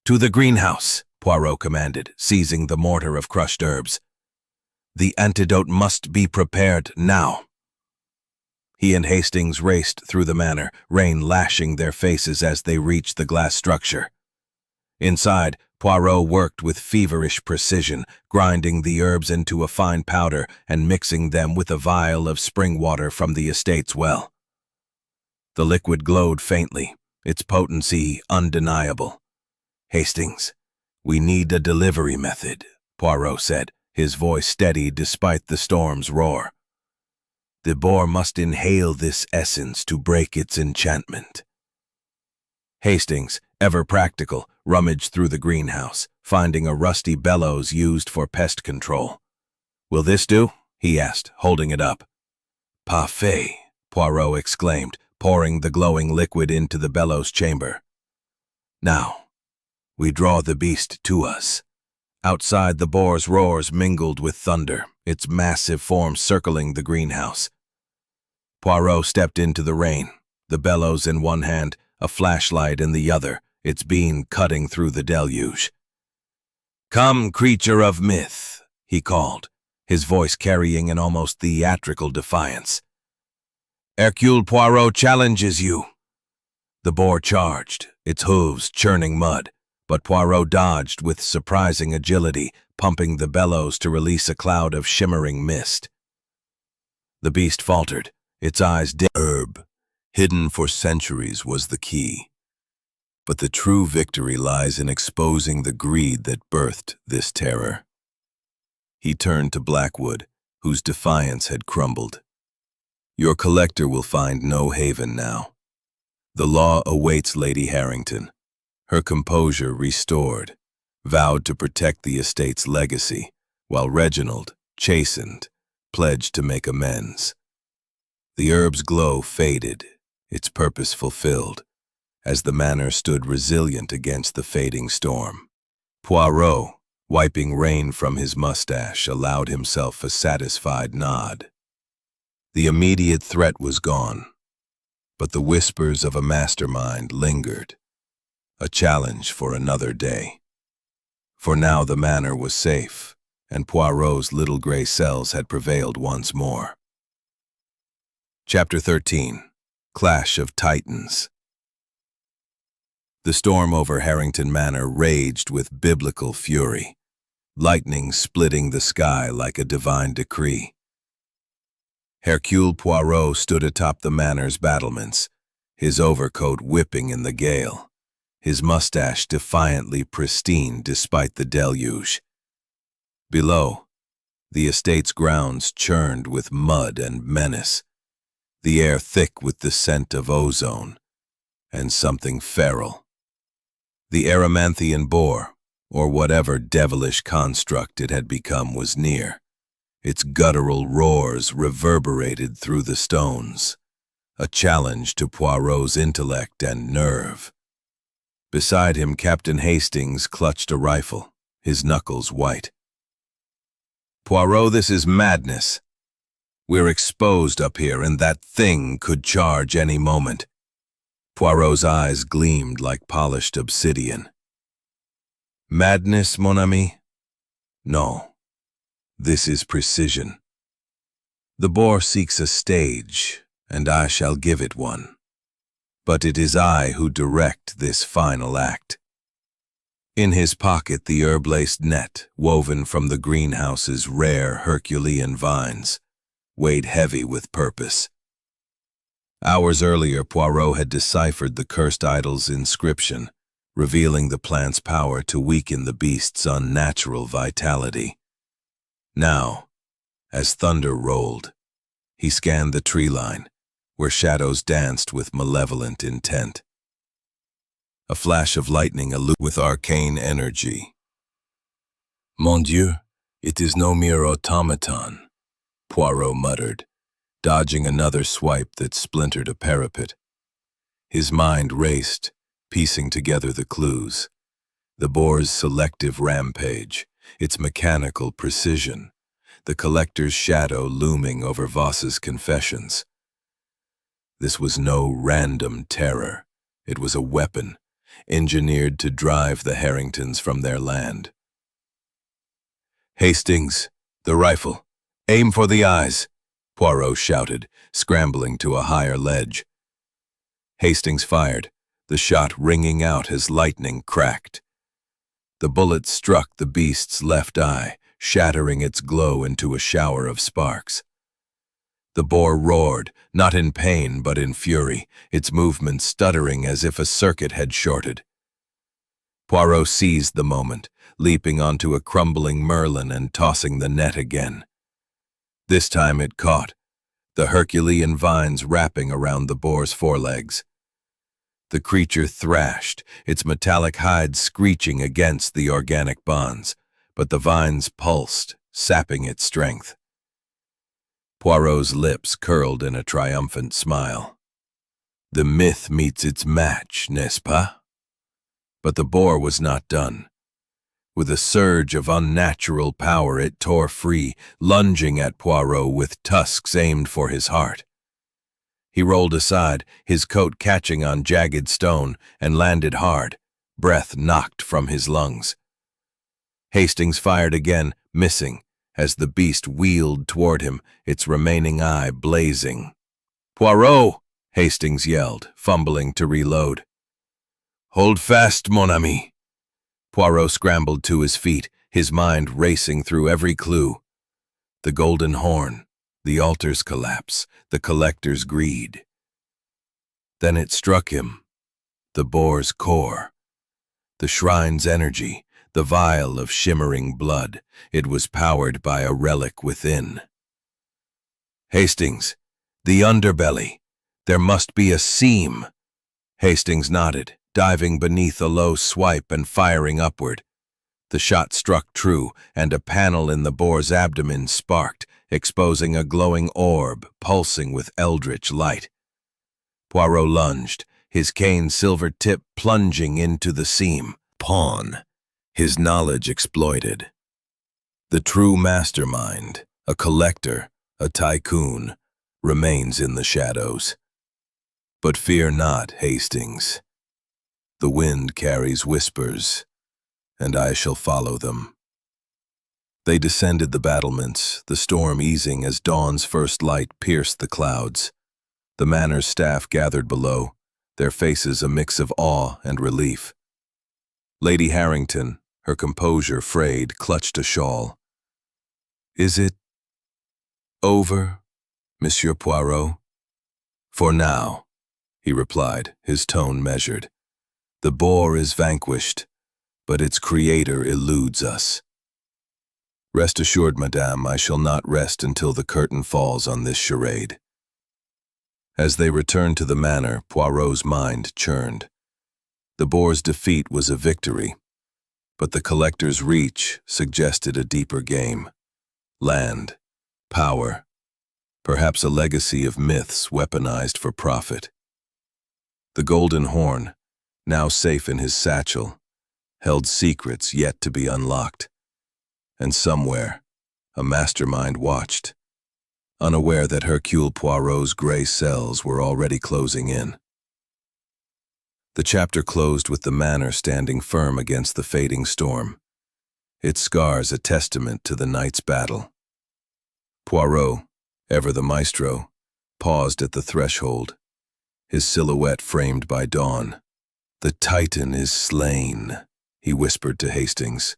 "To the greenhouse," Poirot commanded, seizing the mortar of crushed herbs. "The antidote must be prepared now." He and Hastings raced through the manor, rain lashing their faces as they reached the glass structure. Inside, Poirot worked with feverish precision, grinding the herbs into a fine powder and mixing them with a vial of spring water from the estate's well. The liquid glowed faintly, its potency undeniable. "Hastings, "We need a delivery method," Poirot said, his voice steady despite the storm's roar. "The boar must inhale this essence to break its enchantment." Hastings, ever practical, rummaged through the greenhouse, finding a rusty bellows used for pest control. "Will this do?" he asked, holding it up. "Parfait," Poirot exclaimed, pouring the glowing liquid into the bellows chamber. "Now, we draw the beast to us." Outside, the boar's roars mingled with thunder, its massive form circling the greenhouse. Poirot stepped into the rain, the bellows in one hand, a flashlight in the other, its beam cutting through the deluge. "Come, creature of myth," he called, his voice carrying an almost theatrical defiance. "Hercule Poirot challenges you." The boar charged, its hooves churning mud, but Poirot dodged with surprising agility, pumping the bellows to release a cloud of shimmering mist. The beast faltered, its eyes dim. Herb, hidden for centuries, was the key. But the true victory lies in exposing the greed that birthed this terror. He turned to Blackwood, whose defiance had crumbled. "Your collector will find no haven now. The law awaits Lady Harrington." Her composure restored, vowed to protect the estate's legacy, while Reginald, chastened, pledged to make amends. The herb's glow faded, its purpose fulfilled, as the manor stood resilient against the fading storm. Poirot, wiping rain from his mustache, allowed himself a satisfied nod. The immediate threat was gone, but the whispers of a mastermind lingered, a challenge for another day. For now the manor was safe, and Poirot's little gray cells had prevailed once more. Chapter 13. Clash of Titans. The storm over Harrington Manor raged with biblical fury, lightning splitting the sky like a divine decree. Hercule Poirot stood atop the manor's battlements, his overcoat whipping in the gale, his mustache defiantly pristine despite the deluge. Below, the estate's grounds churned with mud and menace, the air thick with the scent of ozone and something feral. The Erymanthian boar, or whatever devilish construct it had become, was near. Its guttural roars reverberated through the stones, a challenge to Poirot's intellect and nerve. Beside him, Captain Hastings clutched a rifle, his knuckles white. "Poirot, this is madness. We're exposed up here, and that thing could charge any moment." Poirot's eyes gleamed like polished obsidian. "Madness, mon ami? No. This is precision. The boar seeks a stage, and I shall give it one. But it is I who direct this final act." In his pocket, the herb-laced net, woven from the greenhouse's rare Herculean vines, weighed heavy with purpose. Hours earlier, Poirot had deciphered the cursed idol's inscription, revealing the plant's power to weaken the beast's unnatural vitality. Now, as thunder rolled, he scanned the tree line, where shadows danced with malevolent intent. A flash of lightning illumined with arcane energy. "Mon Dieu, it is no mere automaton," Poirot muttered, dodging another swipe that splintered a parapet. His mind raced, piecing together the clues. The boar's selective rampage, its mechanical precision, the collector's shadow looming over Voss's confessions. This was no random terror. It was a weapon, engineered to drive the Harringtons from their land. "Hastings, the rifle. Aim for the eyes," Poirot shouted, scrambling to a higher ledge. Hastings fired, the shot ringing out as lightning cracked. The bullet struck the beast's left eye, shattering its glow into a shower of sparks. The boar roared, not in pain but in fury, its movements stuttering as if a circuit had shorted. Poirot seized the moment, leaping onto a crumbling merlin and tossing the net again. This time it caught, the Herculean vines wrapping around the boar's forelegs. The creature thrashed, its metallic hide screeching against the organic bonds, but the vines pulsed, sapping its strength. Poirot's lips curled in a triumphant smile. The myth meets its match, n'est-ce pas? But the boar was not done. With a surge of unnatural power, it tore free, lunging at Poirot with tusks aimed for his heart. He rolled aside, his coat catching on jagged stone, and landed hard, breath knocked from his lungs. Hastings fired again, missing, as the beast wheeled toward him, its remaining eye blazing. "Poirot!" Hastings yelled, fumbling to reload. "Hold fast, mon ami." Poirot scrambled to his feet, his mind racing through every clue. The golden horn, the altar's collapse, the collector's greed. Then it struck him, the boar's core, the shrine's energy, the vial of shimmering blood. It was powered by a relic within. "Hastings, the underbelly. There must be a seam." Hastings nodded, diving beneath a low swipe and firing upward. The shot struck true, and a panel in the boar's abdomen sparked, exposing a glowing orb pulsing with eldritch light. Poirot lunged, his cane silver tip plunging into the seam. Pawn, his knowledge exploited. The true mastermind, a collector, a tycoon, remains in the shadows. But fear not, Hastings. The wind carries whispers, and I shall follow them. They descended the battlements, the storm easing as dawn's first light pierced the clouds. The manor's staff gathered below, their faces a mix of awe and relief. Lady Harrington, her composure frayed, clutched a shawl. "Is it over, Monsieur Poirot?" "For now," he replied, his tone measured. "The boar is vanquished, but its creator eludes us. Rest assured, madame, I shall not rest until the curtain falls on this charade." As they returned to the manor, Poirot's mind churned. The boar's defeat was a victory, but the collector's reach suggested a deeper game. Land, power, perhaps a legacy of myths weaponized for profit. The golden horn, now safe in his satchel, held secrets yet to be unlocked. And somewhere, a mastermind watched, unaware that Hercule Poirot's gray cells were already closing in. The chapter closed with the manor standing firm against the fading storm, its scars a testament to the night's battle. Poirot, ever the maestro, paused at the threshold, his silhouette framed by dawn. "The Titan is slain," he whispered to Hastings,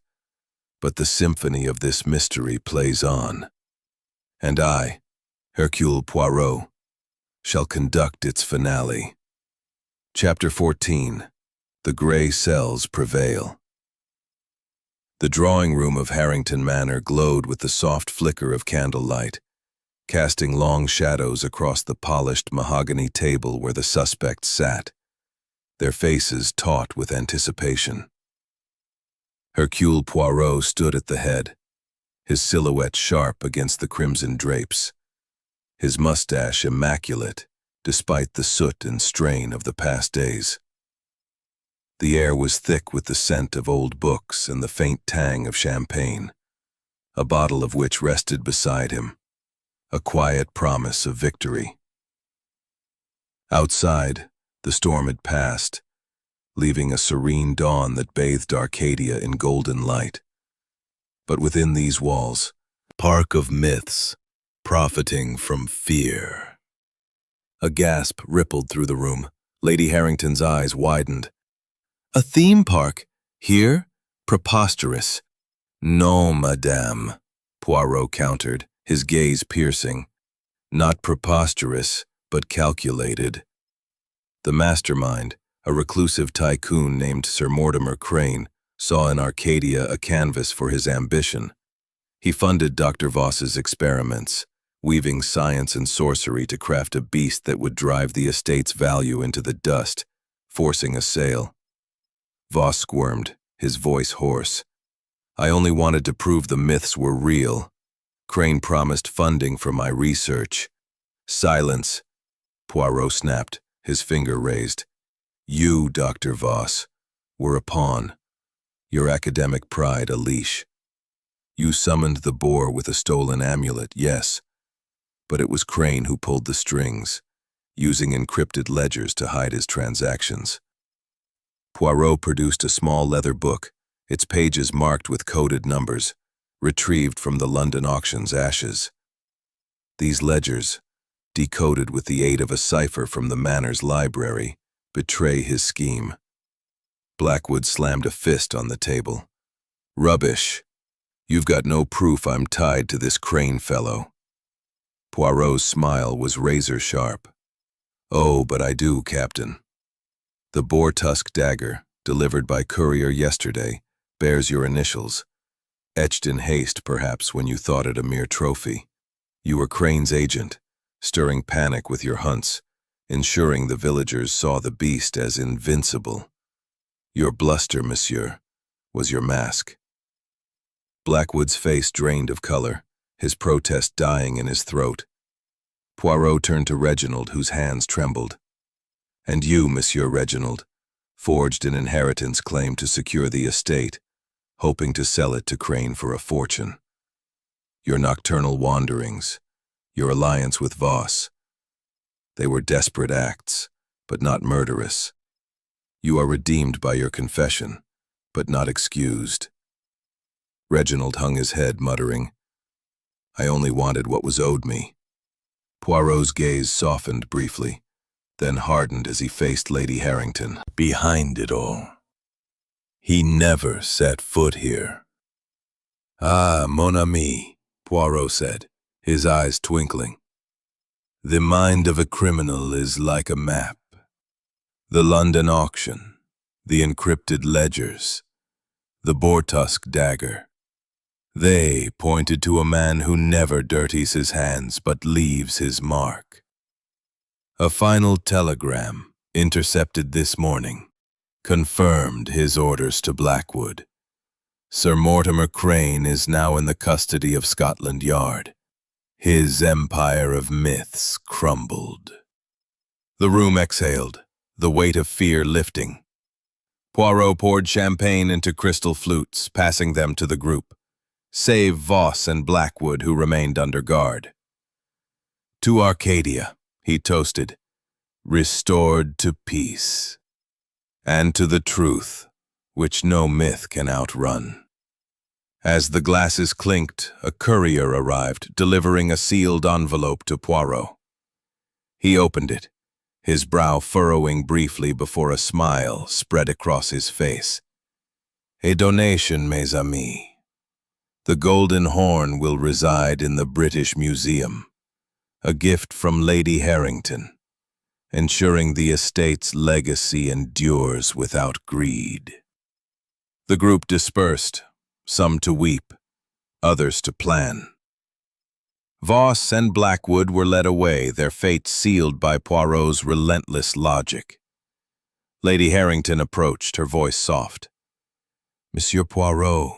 "but the symphony of this mystery plays on. And I, Hercule Poirot, shall conduct its finale." Chapter 14. The Gray Cells Prevail. The drawing room of Harrington Manor glowed with the soft flicker of candlelight, casting long shadows across the polished mahogany table where the suspects sat, their faces taut with anticipation. Hercule Poirot stood at the head, his silhouette sharp against the crimson drapes, his mustache immaculate despite the soot and strain of the past days. The air was thick with the scent of old books and the faint tang of champagne, a bottle of which rested beside him, a quiet promise of victory. Outside, the storm had passed, leaving a serene dawn that bathed Arcadia in golden light. But within these walls, park of myths, profiting from fear. A gasp rippled through the room. Lady Harrington's eyes widened. "A theme park? Here? Preposterous." "Non, madame," Poirot countered, his gaze piercing. "Not preposterous, but calculated." The mastermind, a reclusive tycoon named Sir Mortimer Crane, saw in Arcadia a canvas for his ambition. He funded Dr. Voss's experiments, weaving science and sorcery to craft a beast that would drive the estate's value into the dust, forcing a sale. Voss squirmed, his voice hoarse. I only wanted to prove the myths were real. Crane promised funding for my research. Silence, Poirot snapped, his finger raised. You, Dr. Voss, were a pawn, your academic pride a leash. You summoned the boar with a stolen amulet, yes, but it was Crane who pulled the strings, using encrypted ledgers to hide his transactions. Poirot produced a small leather book, its pages marked with coded numbers, retrieved from the London auction's ashes. These ledgers, decoded with the aid of a cipher from the Manor's library, betray his scheme. Blackwood slammed a fist on the table. Rubbish. You've got no proof I'm tied to this Crane fellow. Poirot's smile was razor-sharp. Oh, but I do, Captain. The boar-tusk dagger, delivered by courier yesterday, bears your initials, etched in haste perhaps when you thought it a mere trophy. You were Crane's agent, stirring panic with your hunts, ensuring the villagers saw the beast as invincible. Your bluster, monsieur, was your mask. Blackwood's face drained of color, his protest dying in his throat. Poirot turned to Reginald, whose hands trembled. And you, Monsieur Reginald, forged an inheritance claim to secure the estate, hoping to sell it to Crane for a fortune. Your nocturnal wanderings, your alliance with Voss, they were desperate acts, but not murderous. You are redeemed by your confession, but not excused. Reginald hung his head, muttering, I only wanted what was owed me. Poirot's gaze softened briefly, then hardened as he faced Lady Harrington. Behind it all, he never set foot here. Ah, mon ami, Poirot said, his eyes twinkling. The mind of a criminal is like a map. The London auction, the encrypted ledgers, the boar-tusk dagger. They pointed to a man who never dirties his hands but leaves his mark. A final telegram, intercepted this morning, confirmed his orders to Blackwood. Sir Mortimer Crane is now in the custody of Scotland Yard. His empire of myths crumbled. The room exhaled, the weight of fear lifting. Poirot poured champagne into crystal flutes, passing them to the group, save Voss and Blackwood, who remained under guard. To Arcadia, he toasted, restored to peace, and to the truth, which no myth can outrun. As the glasses clinked, a courier arrived, delivering a sealed envelope to Poirot. He opened it, his brow furrowing briefly before a smile spread across his face. A donation, mes amis. The golden horn will reside in the British Museum, a gift from Lady Harrington, ensuring the estate's legacy endures without greed. The group dispersed, some to weep, others to plan. Voss and Blackwood were led away, their fates sealed by Poirot's relentless logic. Lady Harrington approached, her voice soft. Monsieur Poirot,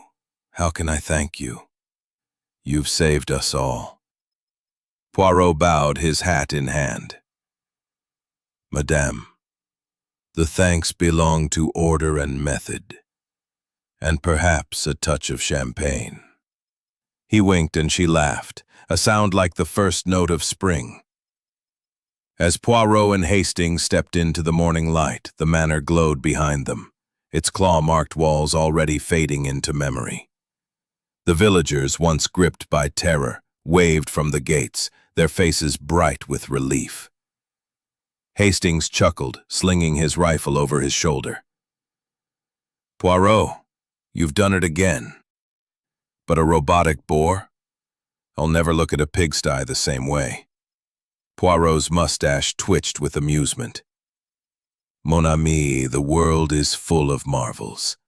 how can I thank you? You've saved us all. Poirot bowed, his hat in hand. Madame, the thanks belong to order and method, and perhaps a touch of champagne. He winked and she laughed, a sound like the first note of spring. As Poirot and Hastings stepped into the morning light, the manor glowed behind them, its claw-marked walls already fading into memory. The villagers, once gripped by terror, waved from the gates, their faces bright with relief. Hastings chuckled, slinging his rifle over his shoulder. Poirot, you've done it again. But a robotic boar? I'll never look at a pigsty the same way. Poirot's mustache twitched with amusement. Mon ami, the world is full of marvels.